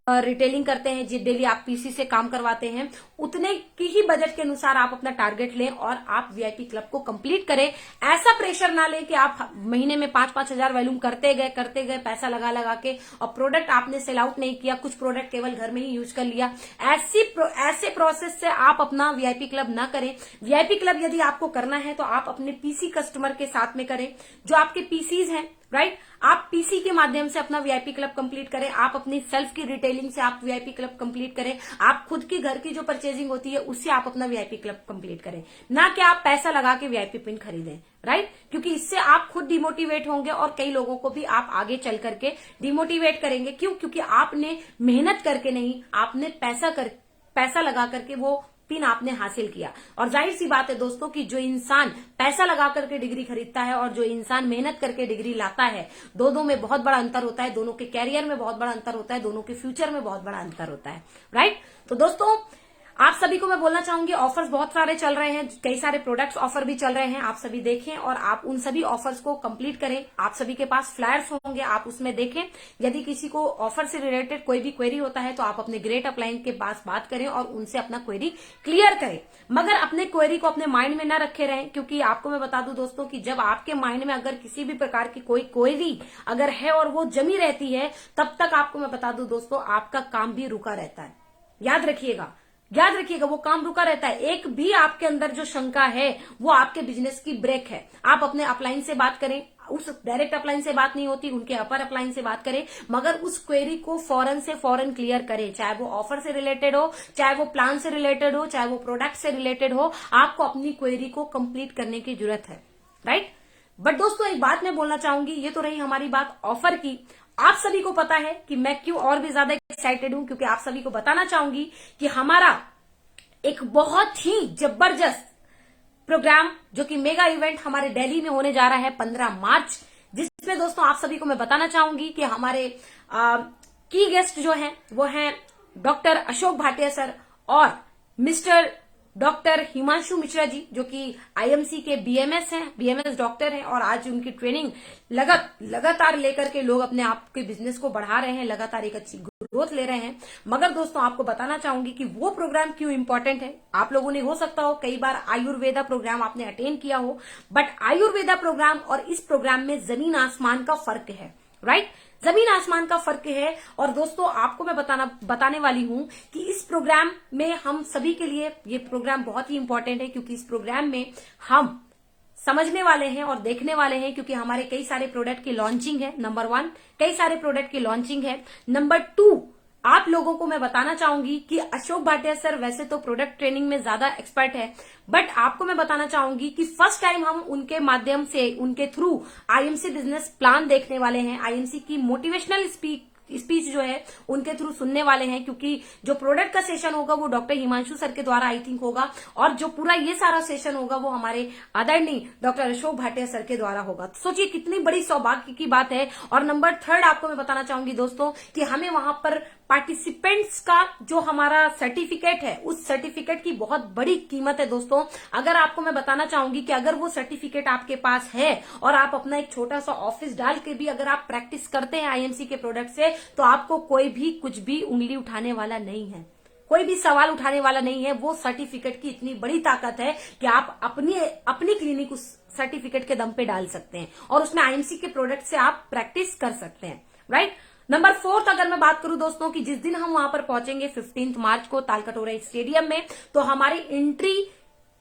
रिटेलिंग करते हैं, जिस डेली आप पीसी से काम करवाते हैं, उतने की ही बजट के अनुसार आप अपना टारगेट लें और आप वीआईपी क्लब को कंप्लीट करें। ऐसा प्रेशर ना लें कि आप महीने में 5-5 हजार वॉल्यूम करते गए पैसा लगा लगा के, और प्रोडक्ट आपने सेल आउट नहीं किया, कुछ प्रोडक्ट केवल घर में ही यूज कर लिया। ऐसे प्रोसेस से आप अपना वीआईपी क्लब ना करें। वीआईपी क्लब यदि आपको करना है तो आप अपने पीसी कस्टमर के साथ में करें, जो आपके पीसीज हैं, राइट। आप पीसी के माध्यम से अपना वीआईपी क्लब कंप्लीट करें, आप अपनी सेल्फ की रिटेलिंग से आप वीआईपी क्लब कंप्लीट करें, आप खुद की घर की जो परचेजिंग होती है उससे आप अपना वीआईपी क्लब कंप्लीट करें, ना कि आप पैसा लगा के वीआईपी पिन खरीदें, राइट। क्योंकि इससे आप खुद डिमोटिवेट होंगे और कई लोगों को भी आप आगे चल करके डिमोटिवेट करेंगे। क्यों? क्योंकि आपने मेहनत करके नहीं, आपने पैसा लगा करके वो पिन आपने हासिल किया। और जाहिर सी बात है दोस्तों कि जो इंसान पैसा लगा करके डिग्री खरीदता है और जो इंसान मेहनत करके डिग्री लाता है, दोनों में बहुत बड़ा अंतर होता है, दोनों के कैरियर में बहुत बड़ा अंतर होता है, दोनों के फ्यूचर में बहुत बड़ा अंतर होता है, राइट। तो दोस्तों आप सभी को मैं बोलना चाहूंगी, ऑफर्स बहुत सारे चल रहे हैं, कई सारे प्रोडक्ट्स ऑफर भी चल रहे हैं, आप सभी देखें और आप उन सभी ऑफर्स को कंप्लीट करें। आप सभी के पास फ्लायर्स होंगे, आप उसमें देखें। यदि किसी को ऑफर से रिलेटेड कोई भी क्वेरी होता है तो आप अपने ग्रेट अपलाइन के पास बात करें और उनसे अपना क्वेरी क्लियर करें, मगर अपने क्वेरी को अपने माइंड में न रखे रहें। क्योंकि आपको मैं बता दूं दोस्तों कि जब आपके माइंड में अगर किसी भी प्रकार की कोई क्वेरी अगर है और वो जमी रहती है, तब तक आपको मैं बता दूं दोस्तों आपका काम भी रुका रहता है। याद रखिएगा वो काम रुका रहता है। एक भी आपके अंदर जो शंका है वो आपके बिजनेस की ब्रेक है। आप अपने अपलाइन से बात करें, उस डायरेक्ट अपलाइन से बात नहीं होती, उनके अपर अपलाइन से बात करें, मगर उस क्वेरी को फौरन से फौरन क्लियर करें। चाहे वो ऑफर से रिलेटेड हो, चाहे वो प्लान से रिलेटेड हो, चाहे वो प्रोडक्ट से रिलेटेड हो, आपको अपनी क्वेरी को कंप्लीट करने की जरूरत है, राइट। बट दोस्तों एक बात मैं बोलना चाहूंगी, ये तो रही हमारी बात ऑफर की। आप सभी को पता है कि मैं क्यों और भी ज्यादा एक्साइटेड हूं, क्योंकि आप सभी को बताना चाहूंगी कि हमारा एक बहुत ही जबरदस्त प्रोग्राम जो कि मेगा इवेंट हमारे दिल्ली में होने जा रहा है 15 मार्च, जिसमें दोस्तों आप सभी को मैं बताना चाहूंगी कि हमारे की गेस्ट जो हैं वो हैं डॉक्टर अशोक भाटिया सर और मिस्टर डॉक्टर हिमांशु मिश्रा जी, जो कि आईएमसी के बीएमएस हैं, बीएमएस डॉक्टर हैं। और आज उनकी ट्रेनिंग लगातार लेकर के लोग अपने आप के बिजनेस को बढ़ा रहे हैं, लगातार एक अच्छी ग्रोथ ले रहे हैं। मगर दोस्तों आपको बताना चाहूंगी कि वो प्रोग्राम क्यों इंपॉर्टेंट है। आप लोगों ने हो सकता हो कई बार आयुर्वेदा प्रोग्राम आपने अटेंड किया हो, बट आयुर्वेदा प्रोग्राम और इस प्रोग्राम में जमीन आसमान का फर्क है, राइट। जमीन आसमान का फर्क है। और दोस्तों आपको मैं बताने वाली हूं कि इस प्रोग्राम में हम सभी के लिए ये प्रोग्राम बहुत ही इंपॉर्टेंट है, क्योंकि इस प्रोग्राम में हम समझने वाले हैं और देखने वाले हैं, क्योंकि हमारे कई सारे प्रोडक्ट की लॉन्चिंग है, नंबर 1, कई सारे प्रोडक्ट की लॉन्चिंग है। नंबर 2, आप लोगों को मैं बताना चाहूंगी कि अशोक भाटिया सर वैसे तो प्रोडक्ट ट्रेनिंग में ज्यादा एक्सपर्ट है, बट आपको मैं बताना चाहूंगी कि फर्स्ट टाइम हम उनके माध्यम से, उनके थ्रू आईएमसी बिजनेस प्लान देखने वाले हैं, आईएमसी की मोटिवेशनल स्पीच जो है उनके थ्रू सुनने वाले हैं, क्योंकि जो प्रोडक्ट का सेशन होगा वो डॉक्टर हिमांशु सर के द्वारा आई थिंक होगा, और जो पूरा ये सारा सेशन होगा वो हमारे आदरणीय डॉक्टर अशोक भाटिया सर के द्वारा होगा। तो सोचिए कितनी बड़ी सौभाग्य की बात है। और नंबर 3 आपको मैं बताना चाहूंगी दोस्तों कि हमें वहां पर पार्टिसिपेंट्स का जो हमारा सर्टिफिकेट है, उस सर्टिफिकेट की बहुत बड़ी कीमत है दोस्तों। अगर आपको मैं बताना चाहूंगी कि अगर वो सर्टिफिकेट आपके पास है और आप अपना एक छोटा सा ऑफिस डाल के भी अगर आप प्रैक्टिस करते हैं आईएमसी के प्रोडक्ट से, तो आपको कोई भी कुछ भी उंगली उठाने वाला नहीं है, कोई भी सवाल उठाने वाला नहीं है। वो सर्टिफिकेट की इतनी बड़ी ताकत है कि आप अपनी क्लिनिक उस सर्टिफिकेट के दम पे डाल सकते हैं और उसमें आईएमसी के प्रोडक्ट से आप प्रैक्टिस कर सकते हैं, राइट। नंबर 4 अगर मैं बात करूं दोस्तों कि जिस दिन हम वहां पर पहुंचेंगे 15 मार्च को तालकटोरा स्टेडियम में, तो हमारी एंट्री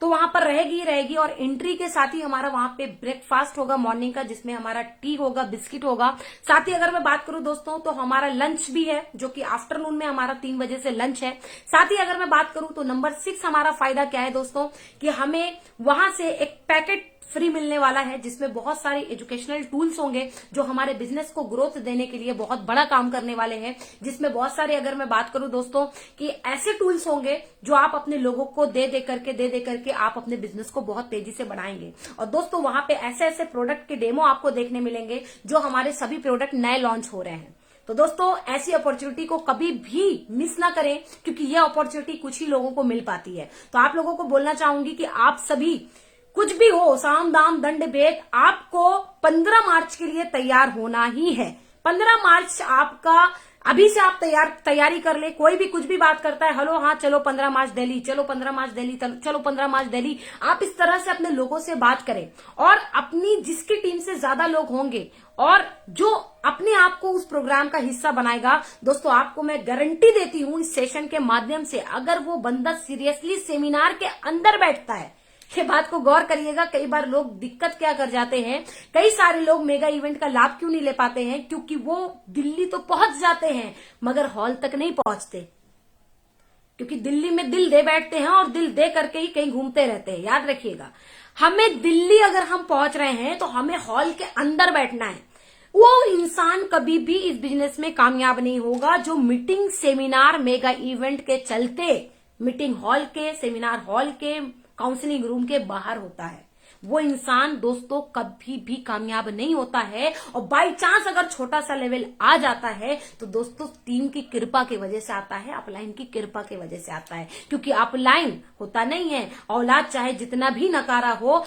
तो वहां पर रहेगी और एंट्री के साथ ही हमारा वहां पे ब्रेकफास्ट होगा मॉर्निंग का, जिसमें हमारा टी होगा, बिस्किट होगा। साथ ही अगर मैं बात करूं दोस्तों तो हमारा लंच भी है, जो कि आफ्टरनून में हमारा 3 बजे से लंच है। साथ ही अगर मैं बात करूं तो नंबर 6 हमारा फायदा क्या है दोस्तों कि हमें वहां से एक पैकेट फ्री मिलने वाला है, जिसमें बहुत सारे एजुकेशनल टूल्स होंगे जो हमारे बिजनेस को ग्रोथ देने के लिए बहुत बड़ा काम करने वाले हैं। जिसमें बहुत सारे अगर मैं बात करूं दोस्तों कि ऐसे टूल्स होंगे जो आप अपने लोगों को दे दे करके आप अपने बिजनेस को बहुत तेजी से बढ़ाएंगे। और दोस्तों वहां पे ऐसे ऐसे प्रोडक्ट के डेमो आपको देखने मिलेंगे जो हमारे सभी प्रोडक्ट नए लॉन्च हो रहे हैं। तो दोस्तों ऐसी अपॉर्चुनिटी को कभी भी मिस ना करें, क्योंकि यह अपॉर्चुनिटी कुछ ही लोगों को मिल पाती है। तो आप लोगों को बोलना चाहूंगी कि आप सभी कुछ भी हो, साम दाम दंड भेद, आपको 15 मार्च के लिए तैयार होना ही है। 15 मार्च आपका अभी से आप तैयारी कर ले। कोई भी कुछ भी बात करता है, हेलो हाँ चलो 15 मार्च दिल्ली, चलो 15 मार्च दिल्ली, चलो 15 मार्च दिल्ली, आप इस तरह से अपने लोगों से बात करें और अपनी जिसकी टीम से ज्यादा लोग होंगे और जो अपने आप को उस प्रोग्राम का हिस्सा बनाएगा, दोस्तों आपको मैं गारंटी देती हूं इस सेशन के माध्यम से, अगर वो बंदा सीरियसली सेमिनार के अंदर बैठता है, ये बात को गौर करिएगा। कई बार लोग दिक्कत क्या कर जाते हैं, कई सारे लोग मेगा इवेंट का लाभ क्यों नहीं ले पाते हैं, क्योंकि वो दिल्ली तो पहुंच जाते हैं मगर हॉल तक नहीं पहुंचते, क्योंकि दिल्ली में दिल दे बैठते हैं और दिल दे करके ही कहीं घूमते रहते हैं। याद रखिएगा, हमें दिल्ली अगर हम पहुंच रहे हैं तो हमें हॉल के अंदर बैठना है। वो इंसान कभी भी इस बिजनेस में कामयाब नहीं होगा जो मीटिंग सेमिनार मेगा इवेंट के चलते मीटिंग हॉल के, सेमिनार हॉल के, काउंसलिंग रूम के बाहर होता है। वो इंसान दोस्तों कभी भी कामयाब नहीं होता है। और बाय चांस अगर छोटा सा लेवल आ जाता है तो दोस्तों टीम की कृपा की वजह से आता है, अपलाइन की कृपा की वजह से आता है। क्योंकि अपलाइन होता नहीं है, औलाद चाहे जितना भी नकारा हो,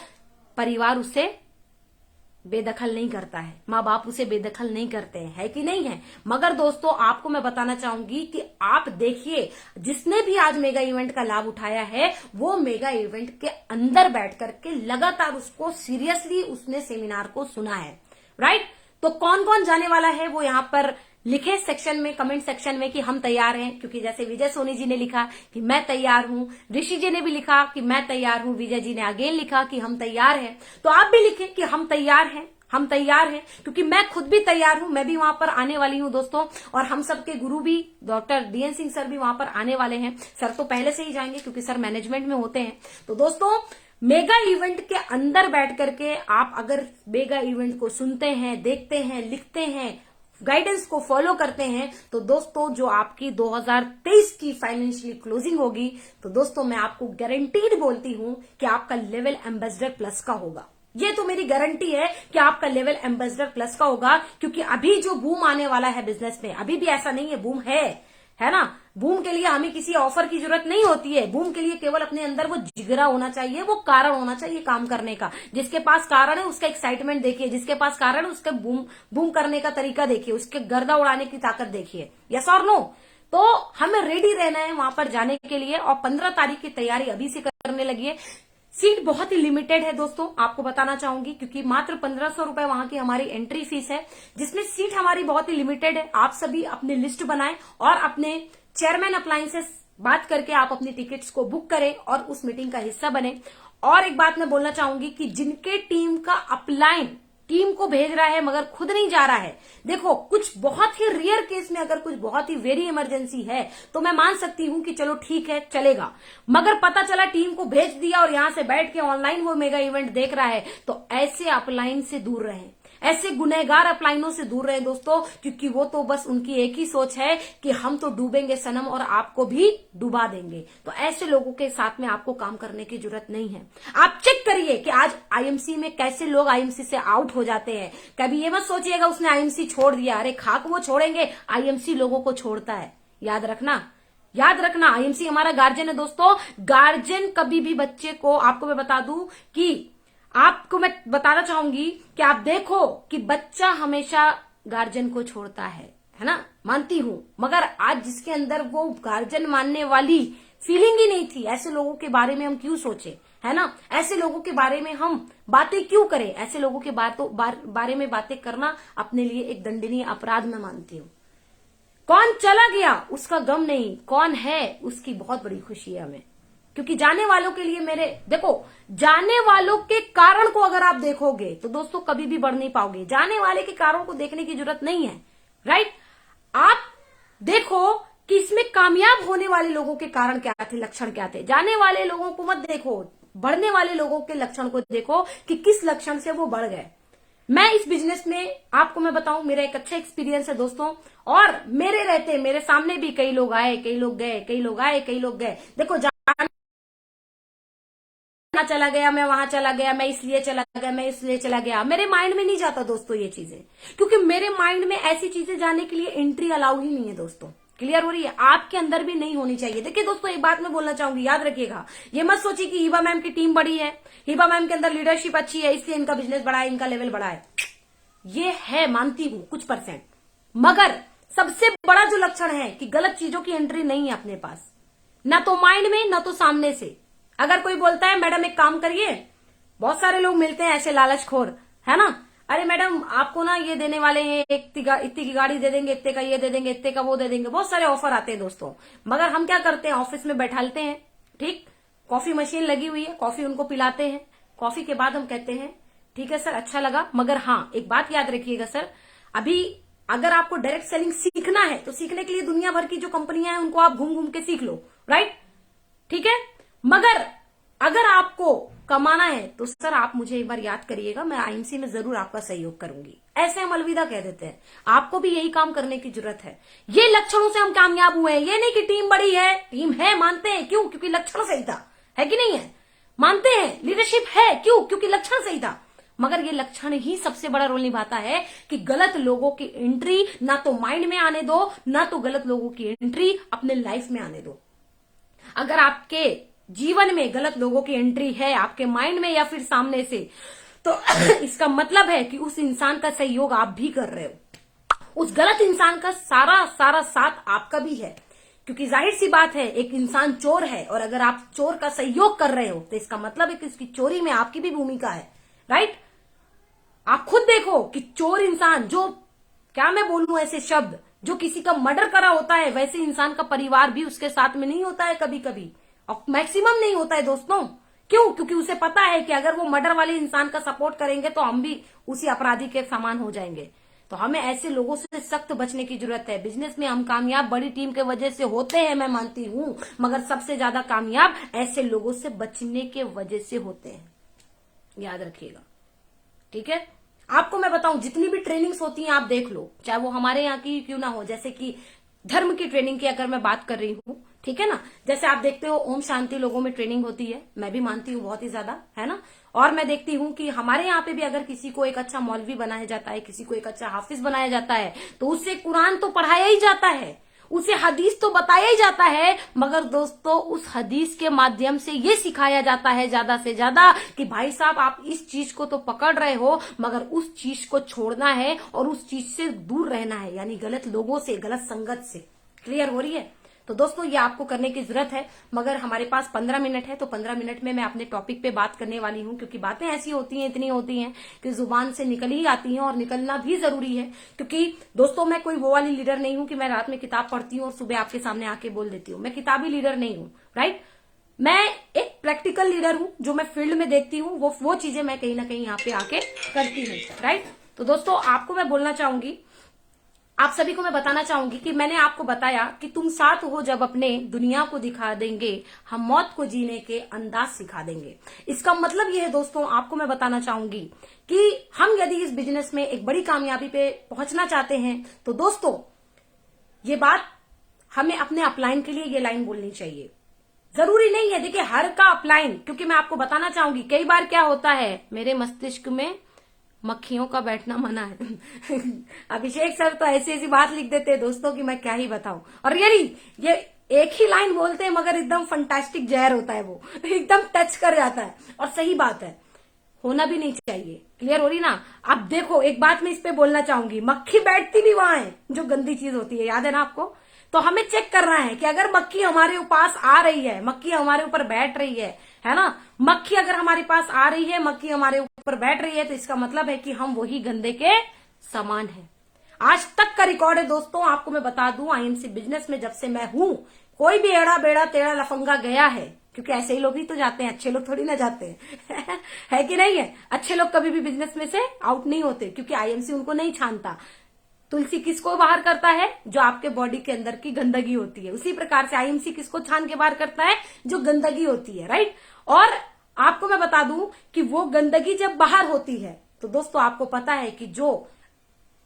परिवार उसे बेदखल नहीं करता है, माँ बाप उसे बेदखल नहीं करते हैं, है कि नहीं है। मगर दोस्तों आपको मैं बताना चाहूंगी कि आप देखिए, जिसने भी आज मेगा इवेंट का लाभ उठाया है वो मेगा इवेंट के अंदर बैठ करके लगातार उसको सीरियसली उसने सेमिनार को सुना है, राइट। तो कौन कौन जाने वाला है वो यहाँ पर लिखे सेक्शन में, कमेंट सेक्शन में कि हम तैयार हैं। क्योंकि जैसे विजय सोनी जी ने लिखा कि मैं तैयार हूं, ऋषि जी ने भी लिखा कि मैं तैयार हूं, विजय जी ने अगेन लिखा कि हम तैयार हैं। तो आप भी लिखें कि हम तैयार हैं, हम तैयार हैं, क्योंकि मैं खुद भी तैयार हूं, मैं भी वहां पर आने वाली हूं दोस्तों। और हम सबके गुरु भी डॉक्टर डीएन सिंह सर भी वहां पर आने वाले हैं। सर तो पहले से ही जाएंगे क्योंकि सर मैनेजमेंट में होते हैं। तो दोस्तों मेगा इवेंट के अंदर बैठ करके आप अगर मेगा इवेंट को सुनते हैं, देखते हैं, लिखते हैं, गाइडेंस को फॉलो करते हैं, तो दोस्तों जो आपकी 2023 की फाइनेंशियली क्लोजिंग होगी, तो दोस्तों मैं आपको गारंटीड बोलती हूं कि आपका लेवल एम्बेसडर प्लस का होगा। ये तो मेरी गारंटी है कि आपका लेवल एम्बेसडर प्लस का होगा। क्योंकि अभी जो बूम आने वाला है बिजनेस में, अभी भी ऐसा नहीं है, बूम है ना। बूम के लिए हमें किसी ऑफर की जरूरत नहीं होती है। बूम के लिए केवल अपने अंदर वो जिगरा होना चाहिए, वो कारण होना चाहिए काम करने का। जिसके पास कारण है उसका एक्साइटमेंट देखिए, जिसके पास कारण है उसका बूम करने का तरीका देखिए, उसके गर्दा उड़ाने की ताकत देखिए। यस और नो। तो हमें रेडी रहना है वहां पर जाने के लिए और 15 तारीख की तैयारी अभी से करने लगी है। सीट बहुत ही लिमिटेड है दोस्तों, आपको बताना चाहूंगी, क्योंकि मात्र 1500 रुपए वहां की हमारी एंट्री फीस है, जिसमें सीट हमारी बहुत ही लिमिटेड है। आप सभी अपनी लिस्ट बनाएं और अपने चेयरमैन अप्लायंसेस बात करके आप अपनी टिकट्स को बुक करें और उस मीटिंग का हिस्सा बने। और एक बात मैं बोलना चाहूंगी कि जिनके टीम का अपलाइन टीम को भेज रहा है मगर खुद नहीं जा रहा है, देखो कुछ बहुत ही रेयर केस में अगर कुछ बहुत ही वेरी इमरजेंसी है तो मैं मान सकती हूं कि चलो ठीक है चलेगा। मगर पता चला टीम को भेज दिया और यहां से बैठ के ऑनलाइन वो मेगा इवेंट देख रहा है, तो ऐसे अपलाइन से दूर रहें। ऐसे गुनहगार अपलाइनों से दूर रहे दोस्तों, क्योंकि वो तो बस उनकी एक ही सोच है कि हम तो डूबेंगे सनम और आपको भी डुबा देंगे। तो ऐसे लोगों के साथ में आपको काम करने की जरूरत नहीं है। आप चेक करिए कि आज आईएमसी में कैसे लोग आईएमसी से आउट हो जाते हैं। कभी ये मत सोचिएगा उसने आईएमसी छोड़ दिया, अरे खाक वो छोड़ेंगे, आईएमसी लोगों को छोड़ता है। याद रखना, याद रखना, आईएमसी हमारा गार्जियन है दोस्तों। गार्जियन कभी भी बच्चे को, आपको मैं बता दूं कि आपको मैं बताना चाहूंगी कि आप देखो कि बच्चा हमेशा गार्जियन को छोड़ता है ना, मानती हूं, मगर आज जिसके अंदर वो गार्जियन मानने वाली फीलिंग ही नहीं थी, ऐसे लोगों के बारे में हम क्यों सोचे, है ना, ऐसे लोगों के बारे में हम बातें क्यों करें, ऐसे लोगों के बारे में बातें करना अपने लिए एक दंडनीय अपराध मैं मानती हूं। कौन चला गया उसका गम नहीं, कौन है उसकी बहुत बड़ी खुशी है हमें। क्योंकि जाने वालों के लिए मेरे देखो, जाने वालों के कारण को अगर आप देखोगे तो दोस्तों कभी भी बढ़ नहीं पाओगे। जाने वाले के कारण को देखने की जरूरत नहीं है, राइट। आप देखो कि इसमें कामयाब होने वाले लोगों के कारण क्या थे, लक्षण क्या थे। जाने वाले लोगों को मत देखो, बढ़ने वाले लोगों के लक्षण को देखो कि किस लक्षण से वो बढ़ गए। मैं इस बिजनेस में आपको मैं बताऊं, मेरा एक अच्छा एक्सपीरियंस है दोस्तों, और मेरे रहते मेरे सामने भी कई लोग आए, कई लोग गए, कई लोग आए, कई लोग गए। देखो, चला गया, मैं वहां चला गया, मैं इसलिए चला गया, मैं इसलिए चला गया, मेरे माइंड में नहीं जाता दोस्तों ये चीजें, क्योंकि मेरे माइंड में ऐसी चीजें जाने के लिए एंट्री अलाउ ही नहीं है दोस्तों। क्लियर हो रही है? आपके अंदर भी नहीं होनी चाहिए। देखिए दोस्तों, एक बात मैं बोलना चाहूंगी, याद रखिएगा, ये मत सोचिए कि हिबा मैम की टीम बड़ी है, हिबा मैम के अंदर लीडरशिप अच्छी है इसलिए इनका बिजनेस बड़ा है, इनका लेवल बड़ा है। ये है, मानती हूं कुछ %, मगर सबसे बड़ा जो लक्षण है कि गलत चीजों की एंट्री नहीं है अपने पास, ना तो माइंड में ना तो सामने से। अगर कोई बोलता है मैडम एक काम करिए, बहुत सारे लोग मिलते हैं ऐसे लालचखोर, है ना, अरे मैडम आपको ना ये देने वाले हैं, इतनी की गाड़ी दे देंगे, इतने का ये दे देंगे, इतने का वो दे देंगे, बहुत सारे ऑफर आते हैं दोस्तों। मगर हम क्या करते हैं, ऑफिस में बैठालते हैं, ठीक, कॉफी मशीन लगी हुई है, कॉफी उनको पिलाते हैं, कॉफी के बाद हम कहते हैं ठीक है सर अच्छा लगा, मगर हाँ एक बात याद रखिएगा सर, अभी अगर आपको डायरेक्ट सेलिंग सीखना है तो सीखने के लिए दुनिया भर की जो कंपनियां हैं उनको आप घूम घूम के सीख लो, राइट, ठीक है, मगर अगर आपको कमाना है तो सर आप मुझे एक बार याद करिएगा, मैं आईएमसी में जरूर आपका सहयोग करूंगी। ऐसे हम अलविदा कह देते हैं। आपको भी यही काम करने की जरूरत है। ये लक्षणों से हम कामयाब हुए हैं, ये नहीं कि टीम बड़ी है, टीम है मानते हैं, क्यों, क्योंकि लक्षण सही था, है कि नहीं है, मानते हैं लीडरशिप है, क्यों, क्योंकि लक्षण सही था। मगर ये लक्षण ही सबसे बड़ा रोल निभाता है कि गलत लोगों की एंट्री ना तो माइंड में आने दो, ना तो गलत लोगों की एंट्री अपने लाइफ में आने दो। अगर आपके जीवन में गलत लोगों की एंट्री है, आपके माइंड में या फिर सामने से, तो इसका मतलब है कि उस इंसान का सहयोग आप भी कर रहे हो, उस गलत इंसान का सारा साथ आपका भी है। क्योंकि जाहिर सी बात है, एक इंसान चोर है और अगर आप चोर का सहयोग कर रहे हो तो इसका मतलब है कि उसकी चोरी में आपकी भी भूमिका है, राइट। आप खुद देखो कि चोर इंसान, जो क्या मैं बोलूं ऐसे शब्द, जो किसी का मर्डर करा होता है, वैसे इंसान का परिवार भी उसके साथ में नहीं होता है कभी कभी, और मैक्सिमम नहीं होता है दोस्तों। क्यों? क्योंकि उसे पता है कि अगर वो मर्डर वाले इंसान का सपोर्ट करेंगे तो हम भी उसी अपराधी के समान हो जाएंगे। तो हमें ऐसे लोगों से सख्त बचने की जरूरत है। बिजनेस में हम कामयाब बड़ी टीम के वजह से होते हैं, मैं मानती हूं, मगर सबसे ज्यादा कामयाब ऐसे लोगों से बचने के वजह से होते हैं, याद रखिएगा, ठीक है। आपको मैं बताऊं, जितनी भी ट्रेनिंग्स होती हैं आप देख लो, चाहे वो हमारे यहाँ की क्यों ना हो, जैसे कि धर्म की ट्रेनिंग की अगर मैं बात कर रही हूँ, ठीक है ना, जैसे आप देखते हो ओम शांति लोगों में ट्रेनिंग होती है, मैं भी मानती हूँ बहुत ही ज्यादा, है ना। और मैं देखती हूँ कि हमारे यहाँ पे भी अगर किसी को एक अच्छा मौलवी बनाया जाता है, किसी को एक अच्छा हाफिज बनाया जाता है, तो उससे कुरान तो पढ़ाया ही जाता है, उसे हदीस तो बताया ही जाता है, मगर दोस्तों उस हदीस के माध्यम से ये सिखाया जाता है ज्यादा से ज्यादा कि भाई साहब आप इस चीज को तो पकड़ रहे हो, मगर उस चीज को छोड़ना है और उस चीज से दूर रहना है, यानी गलत लोगों से, गलत संगत से। क्लियर हो रही है? तो दोस्तों ये आपको करने की जरूरत है, मगर हमारे पास 15 मिनट है, तो 15 मिनट में मैं अपने टॉपिक पे बात करने वाली हूँ, क्योंकि बातें ऐसी होती हैं, इतनी होती हैं कि जुबान से निकल ही आती हैं, और निकलना भी जरूरी है। क्योंकि दोस्तों मैं कोई वो वाली लीडर नहीं हूँ कि मैं रात में किताब पढ़ती हूँ और सुबह आपके सामने आके बोल देती हूँ। मैं किताबी लीडर नहीं हूँ, राइट। मैं एक प्रैक्टिकल लीडर हूँ, जो मैं फील्ड में देखती हूँ वो चीजें मैं कहीं ना कहीं यहाँ पे आके करती हूँ, राइट। तो दोस्तों आपको मैं बोलना चाहूंगी, आप सभी को मैं बताना चाहूंगी कि मैंने आपको बताया कि तुम साथ हो जब अपने दुनिया को दिखा देंगे, हम मौत को जीने के अंदाज सिखा देंगे। इसका मतलब ये है दोस्तों, आपको मैं बताना चाहूंगी कि हम यदि इस बिजनेस में एक बड़ी कामयाबी पे पहुंचना चाहते हैं तो दोस्तों ये बात हमें अपने अपलाइन के लिए ये लाइन बोलनी चाहिए। जरूरी नहीं है, देखिए हर का अपलाइन, क्योंकि मैं आपको बताना चाहूंगी कई बार क्या होता है, मेरे मस्तिष्क में मक्खियों का बैठना मना है। अभिषेक सर तो ऐसी ऐसी बात लिख देते हैं दोस्तों कि मैं क्या ही बताऊं। और रियली ये एक ही लाइन बोलते हैं मगर एकदम फंटास्टिक जहर होता है, वो एकदम टच कर जाता है। और सही बात है, होना भी नहीं चाहिए। क्लियर हो रही ना? अब देखो एक बात मैं इस पे बोलना चाहूंगी, मक्खी बैठती भी वहां है जो गंदी चीज होती है, याद है ना आपको? तो हमें चेक करना है कि अगर मक्खी हमारे पास आ रही है, मक्खी हमारे ऊपर बैठ रही है ना? मक्खी अगर हमारे पास आ रही है, मक्खी हमारे ऊपर बैठ रही है, तो इसका मतलब है कि हम वही गंदे के समान है। आज तक का रिकॉर्ड है दोस्तों, आपको मैं बता दूं, आईएमसी बिजनेस में जब से मैं हूं, कोई भी एड़ा बेड़ा तेड़ा लफंगा गया है, क्योंकि ऐसे ही लोग ही तो जाते हैं, अच्छे लोग थोड़ी ना जाते हैं। है कि नहीं है? अच्छे लोग कभी भी बिजनेस में से आउट नहीं होते, क्योंकि आईएमसी उनको नहीं छानता। तुलसी किसको बाहर करता है? जो आपके बॉडी के अंदर की गंदगी होती है। उसी प्रकार से आईएमसी किसको छान के बाहर करता है? जो गंदगी होती है, राइट? और आपको मैं बता दूं कि वो गंदगी जब बाहर होती है तो दोस्तों आपको पता है कि जो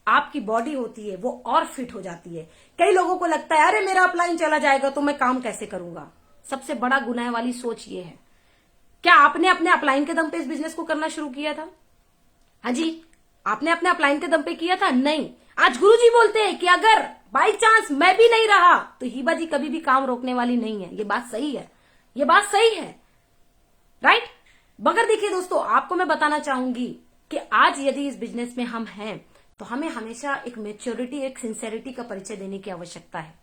आपकी बॉडी होती है वो और फिट हो जाती है। कई लोगों को लगता है अरे मेरा अपलाइन चला जाएगा तो मैं काम कैसे करूंगा। सबसे बड़ा गुनाह वाली सोच ये है। क्या आपने अपने अपलाइन के दम पे इस बिजनेस को करना शुरू किया था? हाँ जी, आपने अपने अपलाइन के दम पे किया था? नहीं। आज गुरुजी बोलते हैं कि अगर बाई चांस मैं भी नहीं रहा तो हिबा जी कभी भी काम रोकने वाली नहीं है। ये बात सही है, ये बात सही है, राइट? मगर देखिए दोस्तों, आपको मैं बताना चाहूंगी कि आज यदि इस बिजनेस में हम हैं तो हमें हमेशा एक मेच्योरिटी, एक सिंसेरिटी का परिचय देने की आवश्यकता है।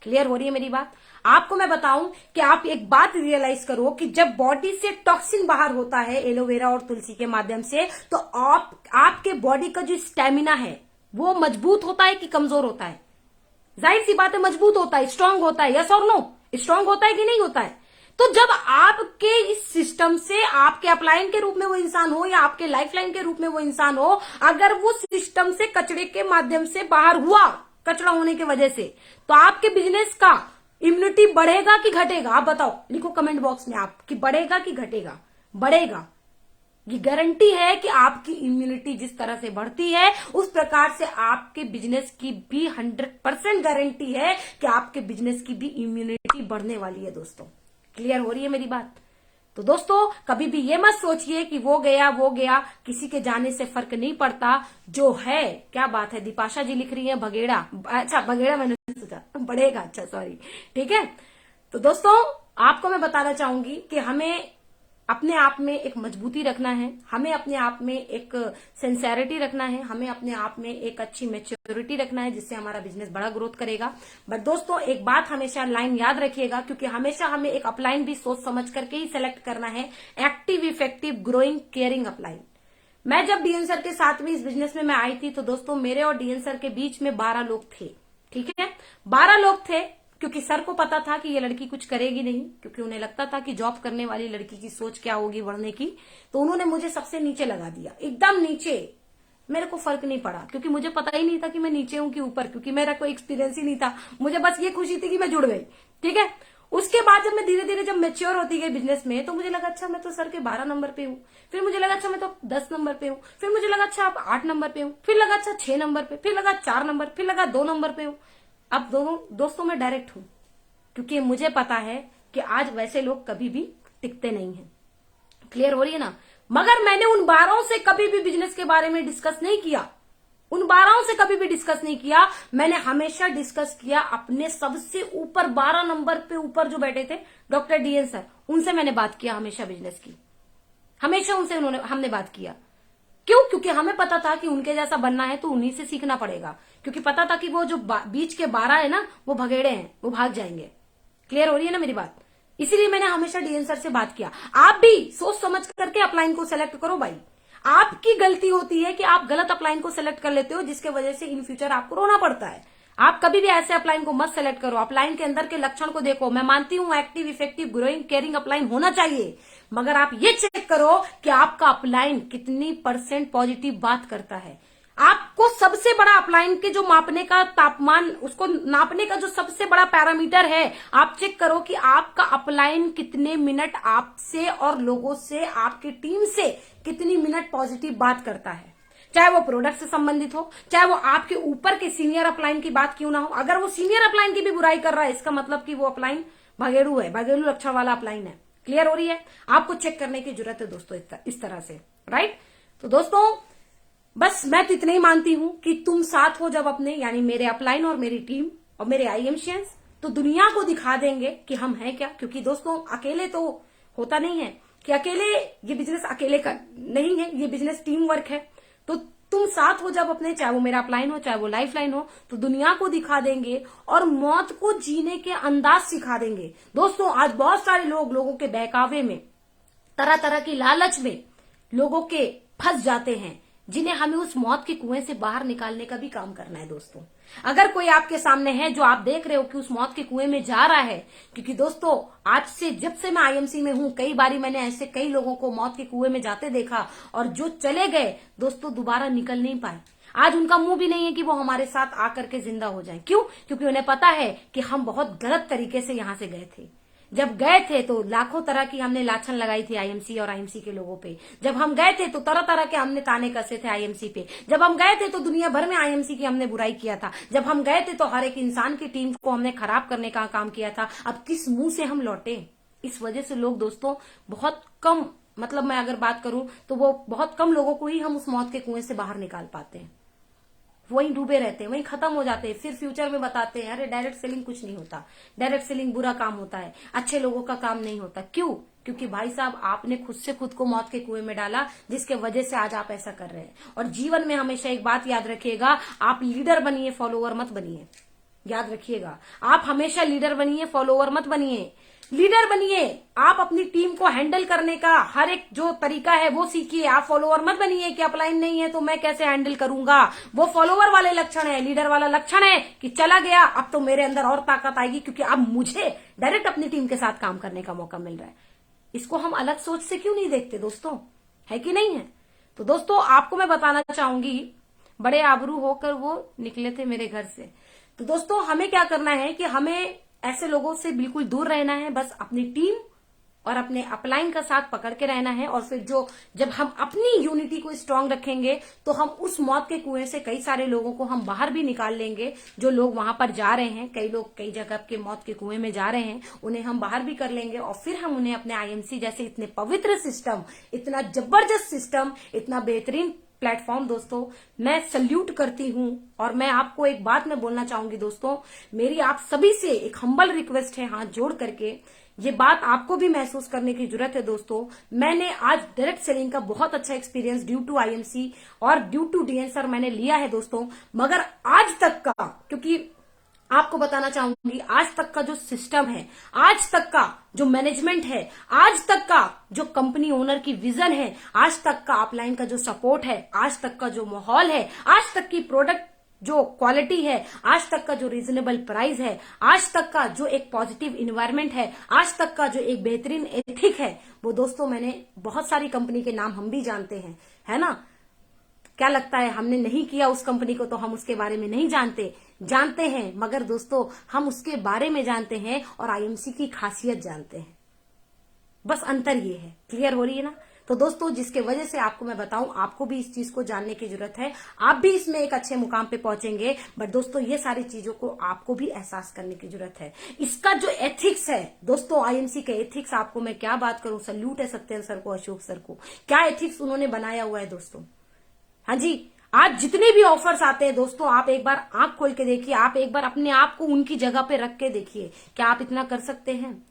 क्लियर हो रही है मेरी बात? आपको मैं बताऊं कि आप एक बात रियलाइज करो कि जब बॉडी से टॉक्सिन बाहर होता है एलोवेरा और तुलसी के माध्यम से, तो आपके बॉडी का जो स्टेमिना है वो मजबूत होता है कि कमजोर होता है? जाहिर सी बात है मजबूत होता है, स्ट्रांग होता है। यस और नो? स्ट्रांग होता है कि नहीं होता है? तो जब आपके इस सिस्टम से, आपके अपलाइन के रूप में वो इंसान हो या आपके लाइफलाइन के रूप में वो इंसान हो, अगर वो सिस्टम से कचड़े के माध्यम से बाहर हुआ, कचरा होने की वजह से, तो आपके बिजनेस का इम्यूनिटी बढ़ेगा कि घटेगा? आप बताओ, लिखो कमेंट बॉक्स में आप कि बढ़ेगा कि घटेगा। बढ़ेगा। ये गारंटी है कि आपकी इम्यूनिटी जिस तरह से बढ़ती है उस प्रकार से आपके बिजनेस की भी 100% गारंटी है कि आपके बिजनेस की भी इम्यूनिटी बढ़ने वाली है दोस्तों। क्लियर हो रही है मेरी बात? तो दोस्तों कभी भी ये मत सोचिए कि वो गया, किसी के जाने से फर्क नहीं पड़ता। जो है, क्या बात है, दीपाशा जी लिख रही है भगेड़ा। अच्छा भगेड़ा मैंने सोचा बढ़ेगा, अच्छा सॉरी, ठीक है। तो दोस्तों आपको मैं बताना चाहूंगी कि हमें अपने आप में एक मजबूती रखना है, हमें अपने आप में एक सिंसेरिटी रखना है, हमें अपने आप में एक अच्छी मैच्योरिटी रखना है, जिससे हमारा बिजनेस बड़ा ग्रोथ करेगा। बट दोस्तों एक बात हमेशा लाइन याद रखिएगा, क्योंकि हमेशा हमें एक अपलाइन भी सोच समझ करके ही सिलेक्ट करना है। Active, effective, growing, caring upline. मैं जब डीएन सर के साथ में इस बिजनेस में मैं आई थी तो दोस्तों मेरे और डीएन सर के बीच में 12 लोग थे, ठीक है? 12 लोग थे, क्योंकि सर को पता था कि ये लड़की कुछ करेगी नहीं, क्योंकि उन्हें लगता था कि जॉब करने वाली लड़की की सोच क्या होगी बढ़ने की। तो उन्होंने मुझे सबसे नीचे लगा दिया, एकदम नीचे। मेरे को फर्क नहीं पड़ा, क्योंकि मुझे पता ही नहीं था कि मैं नीचे हूं कि ऊपर, क्योंकि मेरा कोई एक्सपीरियंस ही नहीं था। मुझे बस ये खुशी थी कि मैं जुड़ गई, ठीक है। उसके बाद जब मैं धीरे धीरे जब मैच्योर होती गई बिजनेस में, तो मुझे लगा अच्छा मैं तो सर के 12 नंबर पे हूँ, फिर मुझे लगा अच्छा मैं तो 10 नंबर पे हूँ, फिर मुझे लगा अच्छा आप 8 नंबर पे हूँ, फिर लगा अच्छा 6 नंबर पे, फिर लगा 4 नंबर, फिर लगा 2 नंबर पे हूँ। अब दोस्तों मैं डायरेक्ट हूँ, क्योंकि मुझे पता है कि आज वैसे लोग कभी भी टिकते नहीं हैं। क्लियर हो रही है ना? मगर मैंने उन 12 से कभी भी बिजनेस के बारे में डिस्कस नहीं किया, उन 12 से कभी भी डिस्कस नहीं किया। मैंने हमेशा डिस्कस किया अपने सबसे ऊपर 12 नंबर पे ऊपर जो बैठे थे डॉक्टर डीएन सर, उनसे मैंने बात किया हमेशा बिजनेस की, हमेशा उनसे हमने बात किया। क्यों? क्योंकि हमें पता था कि उनके जैसा बनना है तो उन्हीं से सीखना पड़ेगा, क्योंकि पता था कि वो जो बीच के 12 है ना, वो भगेड़े हैं, वो भाग जाएंगे। क्लियर हो रही है ना मेरी बात? इसीलिए मैंने हमेशा डीएन सर से बात किया। आप भी सोच समझ करके अपलाइन को सेलेक्ट करो भाई। आपकी गलती होती है कि आप गलत अपलाइन को सेलेक्ट कर लेते हो, जिसके वजह से इन फ्यूचर आपको रोना पड़ता है। आप कभी भी ऐसे अपलाइन को मत सेलेक्ट करो। अपलाइन के अंदर के लक्षण को देखो। मैं मानती हूं active, effective, growing, caring upline होना चाहिए, मगर आप ये चेक करो कि आपका अपलाइन कितनी % पॉजिटिव बात करता है। आपको सबसे बड़ा अपलाइन के जो मापने का तापमान, उसको नापने का जो सबसे बड़ा पैरामीटर है, आप चेक करो कि आपका अपलाइन कितने मिनट आपसे और लोगों से, आपकी टीम से कितनी मिनट पॉजिटिव बात करता है। चाहे वो प्रोडक्ट से संबंधित हो, चाहे वो आपके ऊपर के सीनियर अपलाइन की बात क्यों ना हो। अगर वो सीनियर अपलाइन की भी बुराई कर रहा है, इसका मतलब कि वो अपलाइन भगेड़ू है, भगेड़ू लक्षण वाला अपलाइन है। क्लियर हो रही है? आपको चेक करने की जरूरत है दोस्तों इस तरह से, राइट। तो दोस्तों बस मैं तो इतना ही मानती हूं कि तुम साथ हो जब अपने, यानी मेरे अपलाइन और मेरी टीम और मेरे आईएमशियंस, तो दुनिया को दिखा देंगे कि हम हैं क्या। क्योंकि दोस्तों अकेले तो होता नहीं है, कि अकेले ये बिजनेस अकेले का नहीं है, ये बिजनेस टीम वर्क है। तो तुम साथ हो जब अपने, चाहे वो मेरा अपलाइन हो चाहे वो लाइफ लाइन हो, तो दुनिया को दिखा देंगे और मौत को जीने के अंदाज सिखा देंगे। दोस्तों आज बहुत सारे लोगों के बहकावे में, तरह तरह की लालच में लोगों के फंस जाते हैं, जिन्हें हमें उस मौत के कुएं से बाहर निकालने का भी काम करना है। दोस्तों अगर कोई आपके सामने है जो आप देख रहे हो कि उस मौत के कुएं में जा रहा है, क्योंकि दोस्तों आज से, जब से मैं आईएमसी में हूं, कई बारी मैंने ऐसे कई लोगों को मौत के कुएं में जाते देखा, और जो चले गए दोस्तों दोबारा निकल नहीं पाए। आज उनका मुंह भी नहीं है कि वो हमारे साथ आकर के जिंदा हो जाएं। क्यों? क्योंकि उन्हें पता है कि हम बहुत गलत तरीके से यहां से गए थे। जब गए थे तो लाखों तरह की हमने लाछन लगाई थी आईएमसी और आईएमसी के लोगों पे। जब हम गए थे तो तरह तरह के हमने ताने कसे थे आईएमसी पे। जब हम गए थे तो दुनिया भर में आईएमसी की हमने बुराई किया था। जब हम गए थे तो हर एक इंसान की टीम को हमने खराब करने का काम किया था। अब किस मुंह से हम लौटे? इस वजह से लोग दोस्तों बहुत कम, मतलब मैं अगर बात करूं तो वो बहुत कम लोगों को ही हम उस मौत के कुएं से बाहर निकाल पाते हैं। वहीं डूबे रहते हैं, वहीं खत्म हो जाते हैं। फिर फ्यूचर में बताते हैं अरे डायरेक्ट सेलिंग कुछ नहीं होता, डायरेक्ट सेलिंग बुरा काम होता है, अच्छे लोगों का काम नहीं होता। क्यों? क्योंकि भाई साहब आपने खुद से खुद को मौत के कुएं में डाला, जिसके वजह से आज आप ऐसा कर रहे हैं। और जीवन में हमेशा एक बात याद रखिएगा, आप लीडर बनिए, फॉलोअर मत बनिए। याद रखिएगा, आप हमेशा लीडर बनिए, फॉलोअर मत बनिए। लीडर बनिए, आप अपनी टीम को हैंडल करने का हर एक जो तरीका है वो सीखिए। आप फॉलोअर मत बनिए कि अपलाइन नहीं है तो मैं कैसे हैंडल करूंगा। वो फॉलोअर वाले लक्षण है। लीडर वाला लक्षण है कि चला गया, अब तो मेरे अंदर और ताकत आएगी, क्योंकि अब मुझे डायरेक्ट अपनी टीम के साथ काम करने का मौका मिल रहा है। इसको हम अलग सोच से क्यों नहीं देखते दोस्तों? है कि नहीं है? तो दोस्तों आपको मैं बताना चाहूंगी, बड़े आबरू होकर वो निकले थे मेरे घर से। तो दोस्तों हमें क्या करना है कि हमें ऐसे लोगों से बिल्कुल दूर रहना है। बस अपनी टीम और अपने अपलाइन का साथ पकड़ के रहना है। और फिर जब हम अपनी यूनिटी को स्ट्रांग रखेंगे तो हम उस मौत के कुएं से कई सारे लोगों को हम बाहर भी निकाल लेंगे। जो लोग वहां पर जा रहे हैं, कई लोग कई जगह के मौत के कुएं में जा रहे हैं, उन्हें हम बाहर भी कर लेंगे। और फिर हम उन्हें अपने आईएमसी जैसे इतने पवित्र सिस्टम, इतना जबरदस्त सिस्टम, इतना बेहतरीन प्लेटफॉर्म, दोस्तों मैं सल्यूट करती हूं। और मैं आपको एक बात मैं बोलना चाहूंगी दोस्तों, मेरी आप सभी से एक हम्बल रिक्वेस्ट है, हाथ जोड़ करके ये बात आपको भी महसूस करने की जरूरत है। दोस्तों मैंने आज डायरेक्ट सेलिंग का बहुत अच्छा एक्सपीरियंस ड्यू टू आईएमसी और ड्यू टू डीएनसर मैंने लिया है दोस्तों। मगर आज तक का, क्योंकि आपको बताना चाहूंगी, आज तक का जो सिस्टम है, आज तक का जो मैनेजमेंट है, आज तक का जो कंपनी ओनर की विजन है, आज तक का अपलाइन का जो सपोर्ट है, आज तक का जो माहौल है, आज तक की प्रोडक्ट जो क्वालिटी है, आज तक का जो रीजनेबल प्राइस है, आज तक का जो एक पॉजिटिव इन्वायरमेंट है, आज तक का जो एक बेहतरीन एथिक है, वो दोस्तों मैंने बहुत सारी कंपनी के नाम हम भी जानते हैं, है ना। क्या लगता है हमने नहीं किया उस कंपनी को तो हम उसके बारे में नहीं जानते हैं, मगर दोस्तों हम उसके बारे में जानते हैं और आईएमसी की खासियत जानते हैं। बस अंतर ये है। क्लियर हो रही है ना? तो दोस्तों जिसके वजह से आपको मैं बताऊं, आपको भी इस चीज को जानने की जरूरत है। आप भी इसमें एक अच्छे मुकाम पे पहुंचेंगे, बट दोस्तों ये सारी चीजों को आपको भी एहसास करने की जरूरत है। इसका जो एथिक्स है दोस्तों, आईएमसी के एथिक्स, आपको मैं क्या बात करूं, सल्यूट है सत्येंद्र सर को, अशोक सर को। क्या एथिक्स उन्होंने बनाया हुआ है दोस्तों। हाँ जी, आज जितने भी ऑफर्स आते हैं दोस्तों, आप एक बार आंख खोल के देखिए, आप एक बार अपने आप को उनकी जगह पे रख के देखिए, क्या आप इतना कर सकते हैं।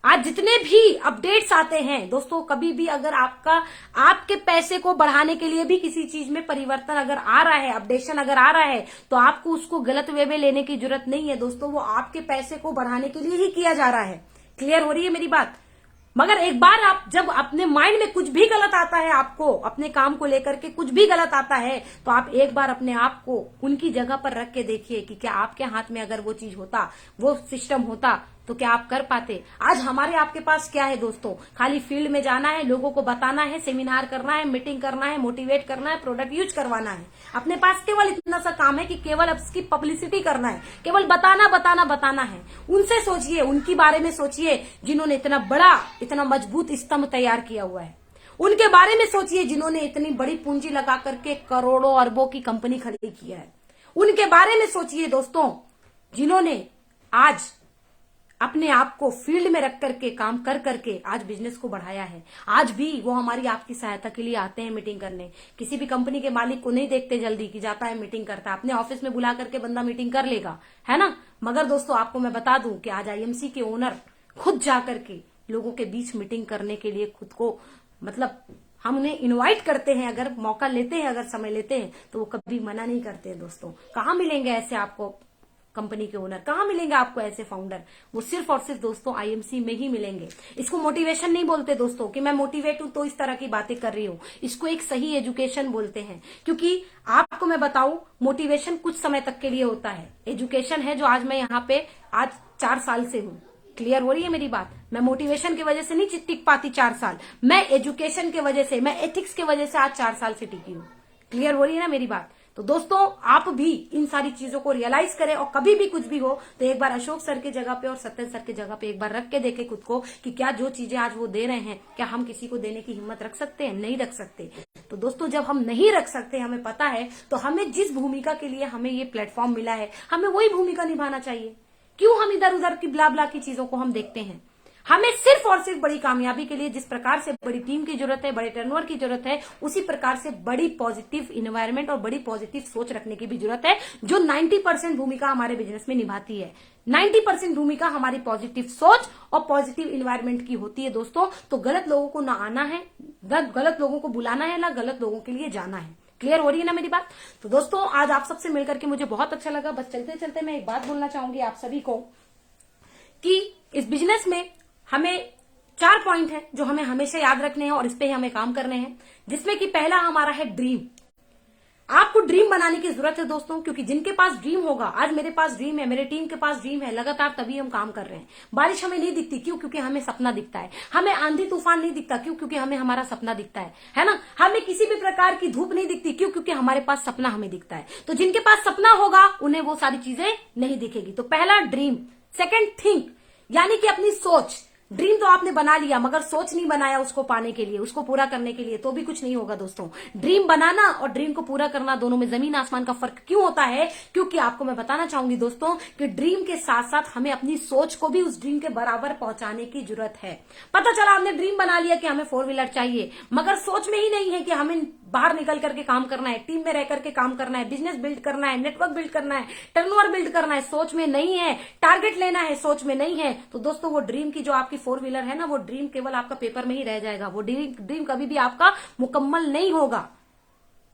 आज जितने भी अपडेट्स आते हैं दोस्तों, कभी भी अगर आपके पैसे को बढ़ाने के लिए भी किसी चीज में परिवर्तन अगर आ रहा है, अपडेशन अगर आ रहा है, तो आपको उसको गलत वे में लेने की जरूरत नहीं है दोस्तों। वो आपके पैसे को बढ़ाने के लिए ही किया जा रहा है। क्लियर हो रही है मेरी बात? मगर एक बार आप जब अपने माइंड में कुछ भी गलत आता है, आपको अपने काम को लेकर के कुछ भी गलत आता है, तो आप एक बार अपने आप को उनकी जगह पर रख के देखिए कि क्या आपके हाथ में अगर वो चीज होता, वो सिस्टम होता, तो क्या आप कर पाते? आज हमारे आपके पास क्या है दोस्तों? खाली फील्ड में जाना है, लोगों को बताना है, सेमिनार करना है, मीटिंग करना है, मोटिवेट करना है, प्रोडक्ट यूज करवाना है। अपने पास केवल इतना सा काम है कि केवल उसकी पब्लिसिटी करना है, केवल बताना बताना बताना है। उनसे सोचिए, उनके बारे में सोचिए जिन्होंने इतना बड़ा, इतना मजबूत स्तंभ तैयार किया हुआ है। उनके बारे में सोचिए जिन्होंने इतनी बड़ी पूंजी लगा करके करोड़ों अरबों की कंपनी खड़ी किया है। उनके बारे में सोचिए दोस्तों जिन्होंने आज अपने आप को फील्ड में रख करके काम कर करके आज बिजनेस को बढ़ाया है। आज भी वो हमारी आपकी सहायता के लिए आते हैं मीटिंग करने। किसी भी कंपनी के मालिक को नहीं देखते जल्दी कि जाता है मीटिंग करता है, अपने ऑफिस में बुला करके बंदा मीटिंग कर लेगा, है ना। मगर दोस्तों आपको मैं बता दूं कि आज आईएमसी के ओनर खुद जाकर के लोगों के बीच मीटिंग करने के लिए खुद को, मतलब हम उन्हें इनवाइट करते हैं, अगर मौका लेते हैं, अगर समय लेते हैं तो वो कभी मना नहीं करते हैं। दोस्तों कहाँ मिलेंगे ऐसे आपको कंपनी के ओनर, कहाँ मिलेंगे आपको ऐसे फाउंडर? वो सिर्फ और सिर्फ दोस्तों आईएमसी में ही मिलेंगे। इसको मोटिवेशन नहीं बोलते दोस्तों कि मैं मोटिवेट हूं तो इस तरह की बातें कर रही हूं। इसको एक सही एजुकेशन बोलते हैं। क्योंकि आपको मैं बताऊं, मोटिवेशन कुछ समय तक के लिए होता है। एजुकेशन है जो आज मैं यहाँ पे आज 4 साल से हूँ। क्लियर हो रही है मेरी बात? मैं मोटिवेशन की वजह से नहीं टिक पाती 4 साल, मैं एजुकेशन की वजह से, मैं एथिक्स की वजह से आज 4 साल से टिकी हूँ। क्लियर हो रही है ना मेरी बात? तो दोस्तों आप भी इन सारी चीजों को रियलाइज करें, और कभी भी कुछ भी हो तो एक बार अशोक सर की जगह पे और सत्यन सर की जगह पे एक बार रख के देखें खुद को कि क्या जो चीजें आज वो दे रहे हैं, क्या हम किसी को देने की हिम्मत रख सकते हैं? नहीं रख सकते। तो दोस्तों जब हम नहीं रख सकते, हमें पता है, तो हमें जिस भूमिका के लिए हमें ये प्लेटफॉर्म मिला है, हमें वही भूमिका निभाना चाहिए। क्यों हम इधर उधर की ब्ला ब्ला की चीजों को हम देखते हैं? हमें सिर्फ और सिर्फ बड़ी कामयाबी के लिए जिस प्रकार से बड़ी टीम की जरूरत है, बड़े टर्नओवर की जरूरत है, उसी प्रकार से बड़ी पॉजिटिव इन्वायरमेंट और बड़ी पॉजिटिव सोच रखने की भी जरूरत है, जो 90% भूमिका हमारे बिजनेस में निभाती है। 90% भूमिका हमारी पॉजिटिव सोच और पॉजिटिव इन्वायरमेंट की होती है दोस्तों। तो गलत लोगों को ना आना है, गलत लोगों को बुलाना है, ना गलत लोगों के लिए जाना है। क्लियर हो रही है ना मेरी बात? तो दोस्तों आज आप सबसे मिलकर के मुझे बहुत अच्छा लगा। बस चलते चलते मैं एक बात बोलना चाहूंगी आप सभी को कि इस बिजनेस में हमें 4 पॉइंट है जो हमें हमेशा याद रखने हैं और इस पे ही हमें काम करने हैं। जिसमें कि पहला हमारा है ड्रीम। आपको ड्रीम बनाने की जरूरत है दोस्तों, क्योंकि जिनके पास ड्रीम होगा, आज मेरे पास ड्रीम है, मेरे टीम के पास ड्रीम है, लगातार तभी हम काम कर रहे हैं। बारिश हमें नहीं दिखती, क्यों? क्योंकि हमें सपना दिखता है। हमें आंधी तूफान नहीं दिखता, क्यों? क्योंकि हमें हमारा सपना दिखता है ना। हमें किसी भी प्रकार की धूप नहीं दिखती, क्यों? क्योंकि हमारे पास सपना हमें दिखता है। तो जिनके पास सपना होगा उन्हें वो सारी चीजें नहीं दिखेगी। तो पहला ड्रीम। सेकेंड थिंक, यानी कि अपनी सोच। ड्रीम तो आपने बना लिया मगर सोच नहीं बनाया उसको पाने के लिए, उसको पूरा करने के लिए, तो भी कुछ नहीं होगा दोस्तों। ड्रीम बनाना और ड्रीम को पूरा करना, दोनों में जमीन आसमान का फर्क क्यों होता है? क्योंकि आपको मैं बताना चाहूंगी दोस्तों कि ड्रीम के साथ साथ हमें अपनी सोच को भी उस ड्रीम के बराबर पहुंचाने की जरूरत है। पता चला आपने ड्रीम बना लिया कि हमें 4 व्हीलर चाहिए, मगर सोच में ही नहीं है कि हमें बाहर निकल करके काम करना है, टीम में रह करके काम करना है, बिजनेस बिल्ड करना है, नेटवर्क बिल्ड करना है, टर्नओवर बिल्ड करना है, सोच में नहीं है। टारगेट लेना है, सोच में नहीं है। तो दोस्तों वो ड्रीम की जो आपकी 4 व्हीलर है ना, वो ड्रीम केवल आपका पेपर में ही रह जाएगा। वो ड्रीम कभी भी आपका मुकम्मल नहीं होगा।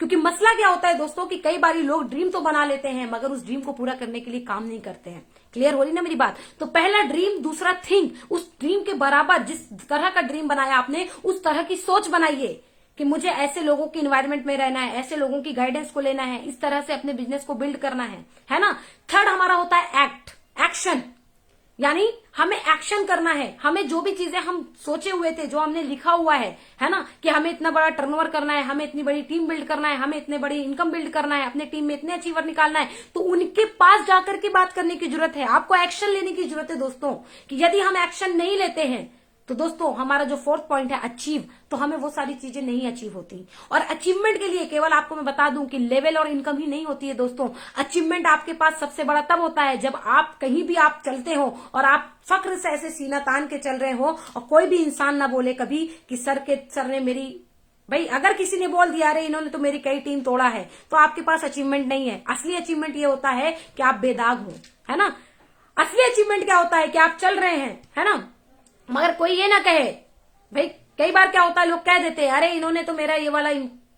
क्योंकि मसला क्या होता है दोस्तों कि कई बार लोग ड्रीम तो बना लेते हैं मगर उस ड्रीम को पूरा करने के लिए काम नहीं करते हैं। क्लियर हो रही ना मेरी बात? तो पहला ड्रीम, दूसरा थिंक। उस ड्रीम के बराबर जिस तरह का ड्रीम बनाया आपने, उस तरह की सोच बनाइए कि मुझे ऐसे लोगों की इन्वायरमेंट में रहना है, ऐसे लोगों की गाइडेंस को लेना है, इस तरह से अपने बिजनेस को बिल्ड करना है ना। थर्ड हमारा होता है एक्ट, एक्शन। यानी हमें एक्शन करना है। हमें जो भी चीजें हम सोचे हुए थे, जो हमने लिखा हुआ है ना, कि हमें इतना बड़ा टर्नओवर करना है, हमें इतनी बड़ी टीम बिल्ड करना है, हमें इतने बड़ी इनकम बिल्ड करना है, अपने टीम में इतने अचीवर निकालना है, तो उनके पास जाकर के बात करने की जरूरत है। आपको एक्शन लेने की जरूरत है दोस्तों। कि यदि हम एक्शन नहीं लेते हैं तो दोस्तों हमारा जो 4th पॉइंट है अचीव, तो हमें वो सारी चीजें नहीं अचीव होती। और अचीवमेंट के लिए केवल आपको मैं बता दूं कि लेवल और इनकम ही नहीं होती है दोस्तों। अचीवमेंट आपके पास सबसे बड़ा तब होता है जब आप कहीं भी आप चलते हो और आप फक्र से ऐसे सीना तान के चल रहे हो और कोई भी इंसान ना बोले कभी कि सर ने मेरी, भाई अगर किसी ने बोल दिया अरे इन्होंने तो मेरी कई टीम तोड़ा है, तो आपके पास अचीवमेंट नहीं है। असली अचीवमेंट ये होता है कि आप बेदाग हो, है ना। असली अचीवमेंट क्या होता है कि आप चल रहे हैं, है ना, मगर कोई ये ना कहे। भाई कई बार क्या होता है, लोग कह देते हैं अरे इन्होंने तो मेरा ये वाला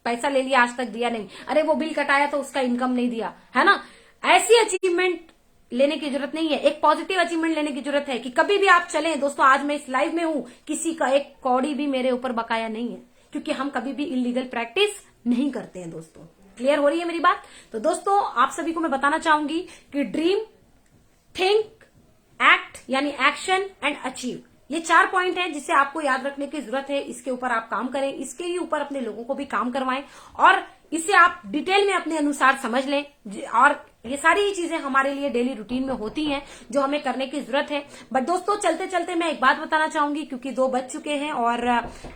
पैसा ले लिया आज तक दिया नहीं, अरे वो बिल कटाया तो उसका इनकम नहीं दिया, है ना। ऐसी अचीवमेंट लेने की जरूरत नहीं है। एक पॉजिटिव अचीवमेंट लेने की जरूरत है कि कभी भी आप चलें दोस्तों। आज मैं इस लाइव में हूं, किसी का एक कौड़ी भी मेरे ऊपर बकाया नहीं है, क्योंकि हम कभी भी इलीगल प्रैक्टिस नहीं करते हैं दोस्तों। क्लियर हो रही है मेरी बात? तो दोस्तों आप सभी को मैं बताना चाहूंगी कि ड्रीम, थिंक, एक्ट यानी एक्शन एंड अचीव, ये 4 पॉइंट हैं जिसे आपको याद रखने की जरूरत है। इसके ऊपर आप काम करें, इसके ही ऊपर अपने लोगों को भी काम करवाएं और इसे आप डिटेल में अपने अनुसार समझ लें। और ये सारी ही चीजें हमारे लिए डेली रूटीन में होती हैं जो हमें करने की जरूरत है। बट दोस्तों चलते चलते मैं एक बात बताना चाहूंगी, क्योंकि 2 बज चुके हैं और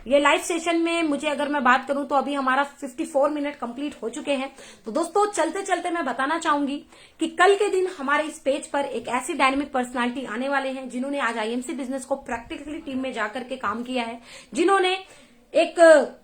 ये लाइव सेशन में मुझे अगर मैं बात करूं तो अभी हमारा 54 मिनट कंप्लीट हो चुके हैं। तो दोस्तों चलते चलते मैं बताना चाहूंगी कि कल के दिन हमारे इस पेज पर एक ऐसी डायनेमिक पर्सनालिटी आने वाले हैं जिन्होंने आज आईएमसी बिजनेस को प्रैक्टिकली टीम में जाकर के काम किया है, जिन्होंने एक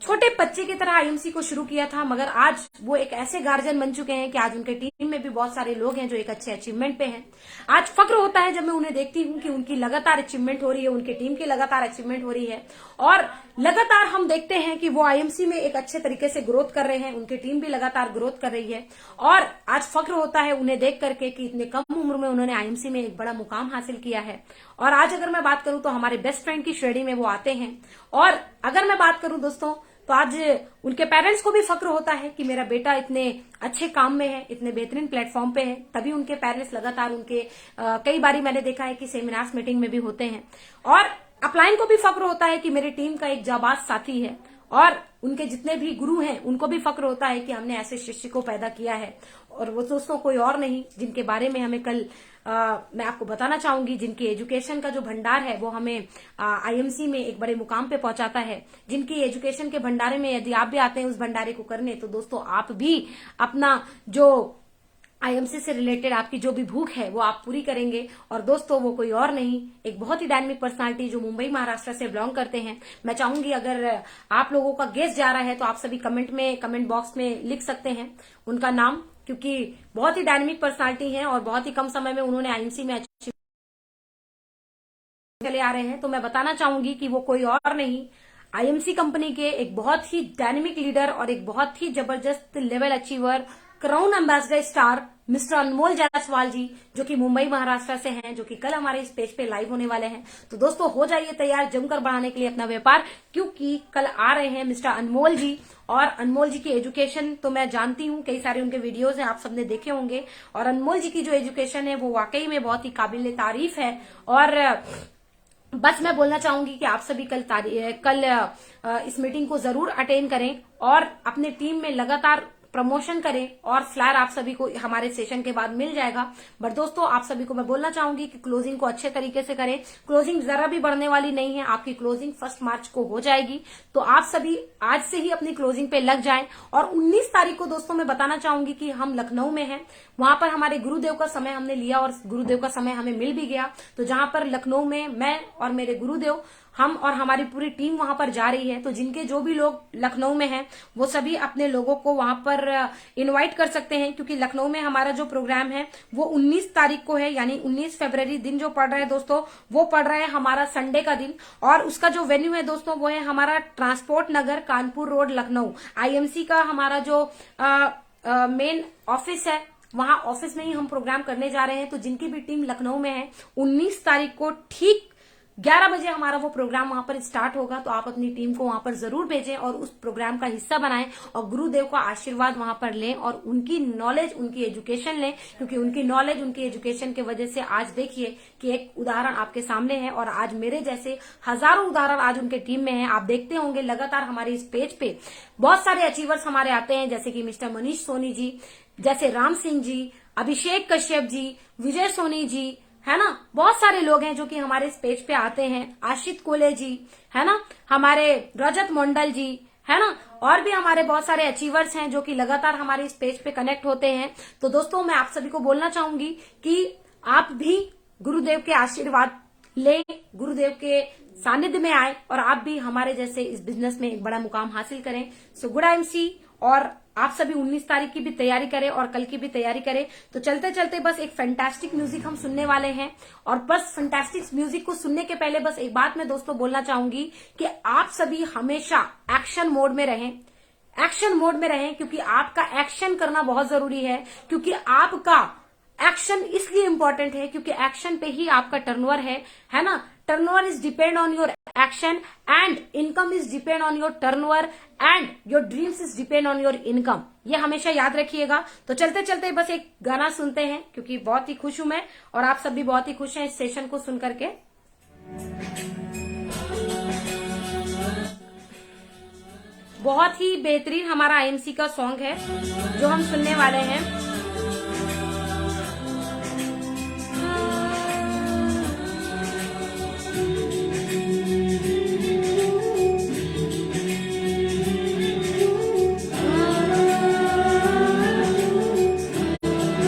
छोटे बच्चे की तरह आईएमसी को शुरू किया था, मगर आज वो एक ऐसे गार्जियन बन चुके हैं कि आज उनके टीम में भी बहुत सारे लोग हैं जो एक अच्छे अचीवमेंट पे हैं। आज फक्र होता है जब मैं उन्हें देखती हूँ कि उनकी लगातार अचीवमेंट हो रही है, उनके टीम की लगातार अचीवमेंट हो रही है और लगातार हम देखते हैं कि वो आईएमसी में एक अच्छे तरीके से ग्रोथ कर रहे हैं, उनकी टीम भी लगातार ग्रोथ कर रही है। और आज फक्र होता है उन्हें देख करके कि इतने कम उम्र में उन्होंने आईएमसी में एक बड़ा मुकाम हासिल किया है। और आज अगर मैं बात करूं तो हमारे बेस्ट फ्रेंड की श्रेणी में वो आते हैं। और अगर मैं बात करूं दोस्तों तो आज उनके पेरेंट्स को भी फक्र होता है कि मेरा बेटा इतने अच्छे काम में है, इतने बेहतरीन प्लेटफॉर्म पे है, तभी उनके पेरेंट्स लगातार उनके कई बारी मैंने देखा है कि सेमिनार्स मीटिंग में भी होते हैं। और अपलाइन को भी फक्र होता है कि मेरी टीम का एक जाबाज साथी है और उनके जितने भी गुरु हैं उनको भी फक्र होता है कि हमने ऐसे शिष्य को पैदा किया है। और वो दोस्तों कोई और नहीं जिनके बारे में हमें कल मैं आपको बताना चाहूंगी, जिनकी एजुकेशन का जो भंडार है वो हमें आईएमसी में एक बड़े मुकाम पे पहुंचाता है, जिनकी एजुकेशन के भंडारे में यदि आप भी आते हैं उस भंडारे को करने, तो दोस्तों आप भी अपना जो आईएमसी से रिलेटेड आपकी जो भी भूख है वो आप पूरी करेंगे। और दोस्तों वो कोई और नहीं, एक बहुत ही डायनेमिक पर्सनालिटी जो मुंबई महाराष्ट्र से बिलोंग करते हैं। मैं चाहूंगी अगर आप लोगों का गेस जा रहा है तो आप सभी कमेंट बॉक्स में लिख सकते हैं उनका नाम, क्योंकि बहुत ही डायनेमिक पर्सनालिटी है और बहुत ही कम समय में उन्होंने आईएमसी में चले आ रहे हैं। तो मैं बताना चाहूंगी कि वो कोई और नहीं, आईएमसी कंपनी के एक बहुत ही डायनेमिक लीडर और एक बहुत ही जबरदस्त level achiever, crown ambassador star mister Anmol Jaiswal ji, जो कि मुंबई महाराष्ट्र से हैं, जो कि कल हमारे इस पेज पे लाइव होने वाले हैं। तो दोस्तों हो जाइए तैयार जमकर बढ़ाने के लिए अपना व्यापार, क्योंकि कल आ रहे हैं मिस्टर अनमोल जी। और अनमोल जी की एजुकेशन तो मैं जानती हूँ, कई सारे उनके वीडियोज हैं, आप सबने देखे होंगे। और अनमोल जी की जो एजुकेशन है वो वाकई में बहुत ही काबिल तारीफ है। और बस मैं बोलना चाहूंगी कि आप सभी कल इस मीटिंग को जरूर अटेंड करें और अपने टीम में लगातार प्रमोशन करें। और फ्लायर आप सभी को हमारे सेशन के बाद मिल जाएगा। बट दोस्तों आप सभी को मैं बोलना चाहूंगी कि क्लोजिंग को अच्छे तरीके से करें। क्लोजिंग जरा भी बढ़ने वाली नहीं है, आपकी क्लोजिंग 1 मार्च को हो जाएगी। तो आप सभी आज से ही अपनी क्लोजिंग पे लग जाएं। और 19 तारीख को दोस्तों मैं बताना चाहूंगी कि हम लखनऊ में हैं, वहां पर हमारे गुरुदेव का समय हमने लिया और गुरुदेव का समय हमें मिल भी गया। तो जहां पर लखनऊ में मैं और मेरे गुरुदेव, हम और हमारी पूरी टीम वहां पर जा रही है। तो जिनके जो भी लोग लखनऊ में हैं वो सभी अपने लोगों को वहां पर इनवाइट कर सकते हैं, क्योंकि लखनऊ में हमारा जो प्रोग्राम है वो 19 तारीख को है, यानी 19 फरवरी दिन जो पड़ रहा है दोस्तों वो पड़ रहा है हमारा संडे का दिन। और उसका जो वेन्यू है दोस्तों वो है हमारा ट्रांसपोर्ट नगर, कानपुर रोड, लखनऊ। आईएमसी का हमारा जो मेन ऑफिस है, वहां ऑफिस में ही हम प्रोग्राम करने जा रहे हैं। तो जिनकी भी टीम लखनऊ में है 19 तारीख को ठीक 11 बजे हमारा वो प्रोग्राम वहां पर स्टार्ट होगा। तो आप अपनी टीम को वहां पर जरूर भेजें और उस प्रोग्राम का हिस्सा बनाएं और गुरुदेव का आशीर्वाद वहां पर लें और उनकी नॉलेज, उनकी एजुकेशन लें, क्योंकि उनकी नॉलेज, उनकी एजुकेशन की वजह से आज देखिए कि एक उदाहरण आपके सामने है। और आज मेरे जैसे हजारों उदाहरण आज उनके टीम में है। आप देखते होंगे लगातार हमारे इस पेज पे बहुत सारे अचीवर्स हमारे आते हैं, जैसे कि मिस्टर मनीष सोनी जी, जैसे राम सिंह जी, अभिषेक कश्यप जी, विजय सोनी जी, है ना, बहुत सारे लोग हैं जो कि हमारे इस पेज पे आते हैं। आशित कोले जी, है ना, हमारे रजत मंडल जी, है ना, और भी हमारे बहुत सारे अचीवर्स हैं जो कि लगातार हमारे इस पेज पे कनेक्ट होते हैं। तो दोस्तों मैं आप सभी को बोलना चाहूंगी कि आप भी गुरुदेव के आशीर्वाद लें, गुरुदेव के सानिध्य में आए और आप भी हमारे जैसे इस बिजनेस में एक बड़ा मुकाम हासिल करें। So good IMC. और आप सभी 19 तारीख की भी तैयारी करें और कल की भी तैयारी करें। तो चलते चलते बस एक फैंटास्टिक म्यूजिक हम सुनने वाले हैं। और बस फैंटास्टिक म्यूजिक को सुनने के पहले बस एक बात मैं दोस्तों बोलना चाहूंगी कि आप सभी हमेशा एक्शन मोड में रहें, एक्शन मोड में रहें, क्योंकि आपका एक्शन करना बहुत जरूरी है। क्योंकि आपका एक्शन इसलिए इंपॉर्टेंट है क्योंकि एक्शन पे ही आपका टर्नओवर है ना। Turnover is depend on your action, and income is depend on your turnover and your dreams is depend on your income. ये हमेशा याद रखिएगा। तो चलते चलते बस एक गाना सुनते हैं, क्योंकि बहुत ही खुश हूं मैं और आप सब भी बहुत ही खुश हैं इस सेशन को सुन करके। बहुत ही बेहतरीन हमारा आईएमसी का सॉन्ग है जो हम सुनने वाले हैं।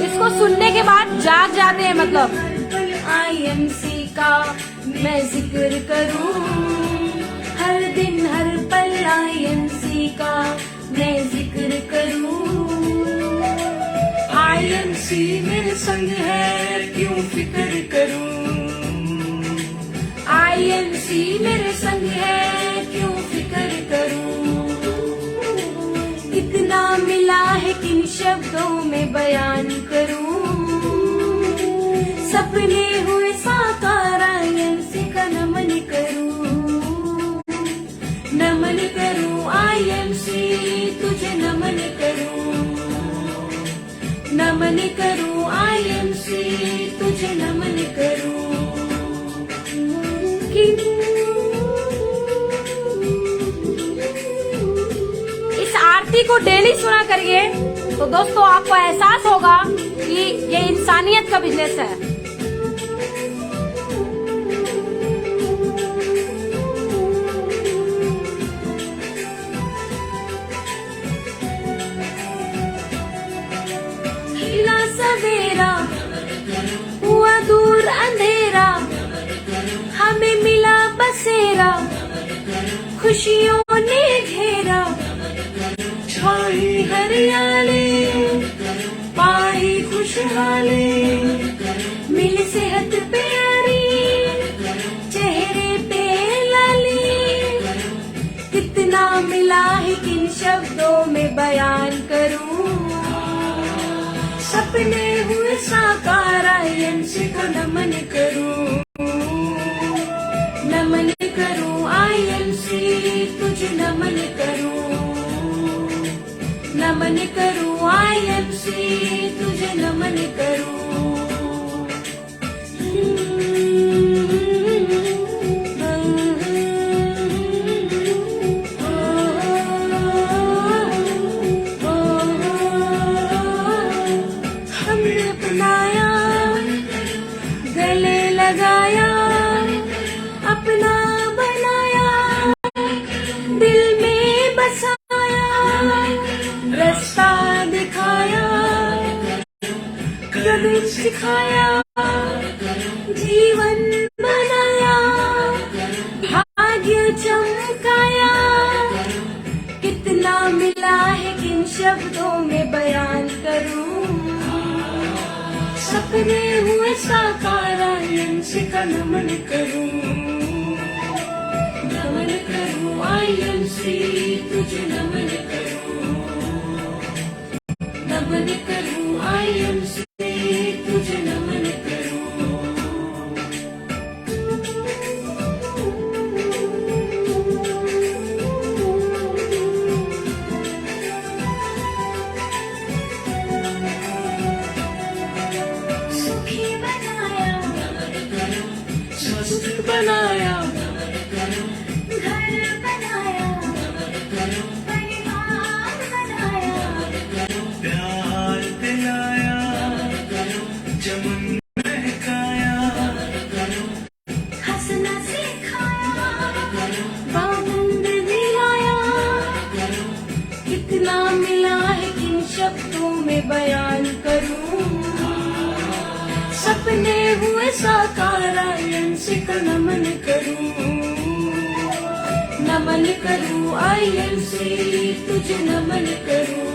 इसको सुनने के बाद जाग जाते हैं, मतलब आईएमसी का मैं जिक्र करूं, हर दिन हर पल आईएमसी का मैं जिक्र करूं। आईएमसी मेरे संग है क्यों फिक्र करूं, आईएमसी मेरे संग है क्यों फिक्र करूं। कितना मिला है किन शब्दों में बयान करूं, सपने हुए साकार आईएमसी का नमन करूं, नमन करूं आईएमसी तुझे नमन करूं, नमन करूं आईएमसी तुझे नमन करूं। इस आरती को डेली सुना करिए तो दोस्तों आपको एहसास होगा कि ये इंसानियत का बिजनेस है। सवेरा हुआ दूर अंधेरा, हमें मिला बसेरा, खुशियों ने घेरा, छाई हरियाली पाई खुशहाली, मिली सेहत प्यारी चेहरे पे लाली। कितना मिला है किन शब्दों में बयान करूं, सपने हुए साकार आईएमसी को नमन करूं, नमन करूं आईएमसी तुझे नमन करूं, नमन करूं आईएमसी तुझे नमन करूं। लगाया अपना बनाया, दिल में बसाया, रास्ता दिखाया, कदम सिखाया, जीवन बनाया, भाग्य चमकाया। कितना मिला है किन शब्दों में बयान करूं, सपने हुए साकार आईएमसी का नमन करूं, नमन करूं आईएमसी तुझे नमन करूं, नमन करूं आईएमसी तुझे नमन करूं। बनाया घर बनाया, परिवार बनाया, प्यार दिलाया, चमन महकाया, हंसना सिखाया, बाबूंद दिलाया। कितना मिला है किन शब्दों में बयान करूं, सपने हुए साकार आईएमसी का नमन करूं, नमन करूं आईएमसी तुझे नमन करूं,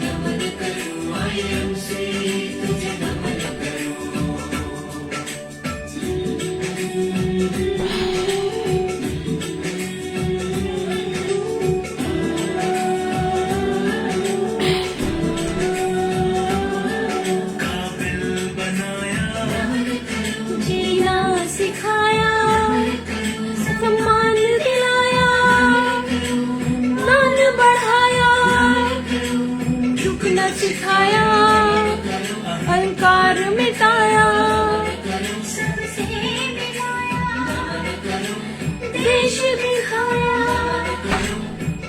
नमन करूं आईएमसी तुझे नमन करूं। जीना सिखाया, सिखाया, अहंकार मिटाया, देश दिखाया।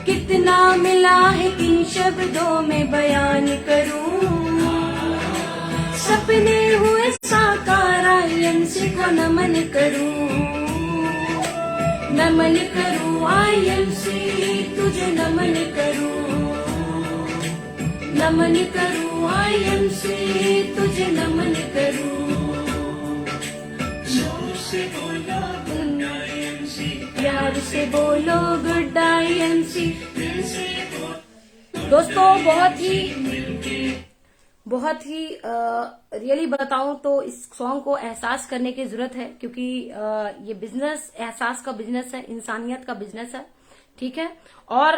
कितना मिला है किन शब्दों में बयान करूं, सपने हुए साकार आईएमसी को नमन करूं, नमन करूं आईएमसी तुझे नमन करूं, नमन करूं आईएमसी तुझे नमन करूं। प्यार से बोलो गुड आईएमसी। दोस्तों बहुत ही रियली बताऊं तो इस सॉन्ग को एहसास करने की जरूरत है, क्योंकि ये बिजनेस एहसास का बिजनेस है, इंसानियत का बिजनेस है, ठीक है। और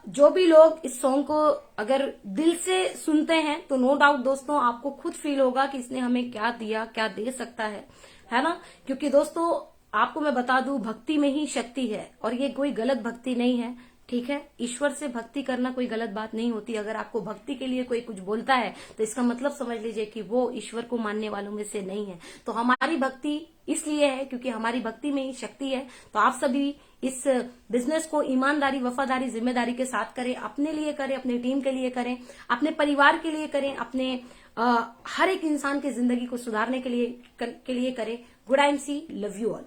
जो भी लोग इस सॉन्ग को अगर दिल से सुनते हैं तो नो डाउट दोस्तों आपको खुद फील होगा कि इसने हमें क्या दिया, क्या दे सकता है ना। क्योंकि दोस्तों आपको मैं बता दूं, भक्ति में ही शक्ति है, और ये कोई गलत भक्ति नहीं है, ठीक है। ईश्वर से भक्ति करना कोई गलत बात नहीं होती। अगर आपको भक्ति के लिए कोई कुछ बोलता है तो इसका मतलब समझ लीजिए कि वो ईश्वर को मानने वालों में से नहीं है। तो हमारी भक्ति इसलिए है क्योंकि हमारी भक्ति में ही शक्ति है। तो आप सभी इस बिजनेस को ईमानदारी, वफादारी, जिम्मेदारी के साथ करें, अपने लिए करें, अपनी टीम के लिए करें, अपने परिवार के लिए करें, अपने हर एक इंसान की जिंदगी को सुधारने के लिए करें। Good IMC, love you all.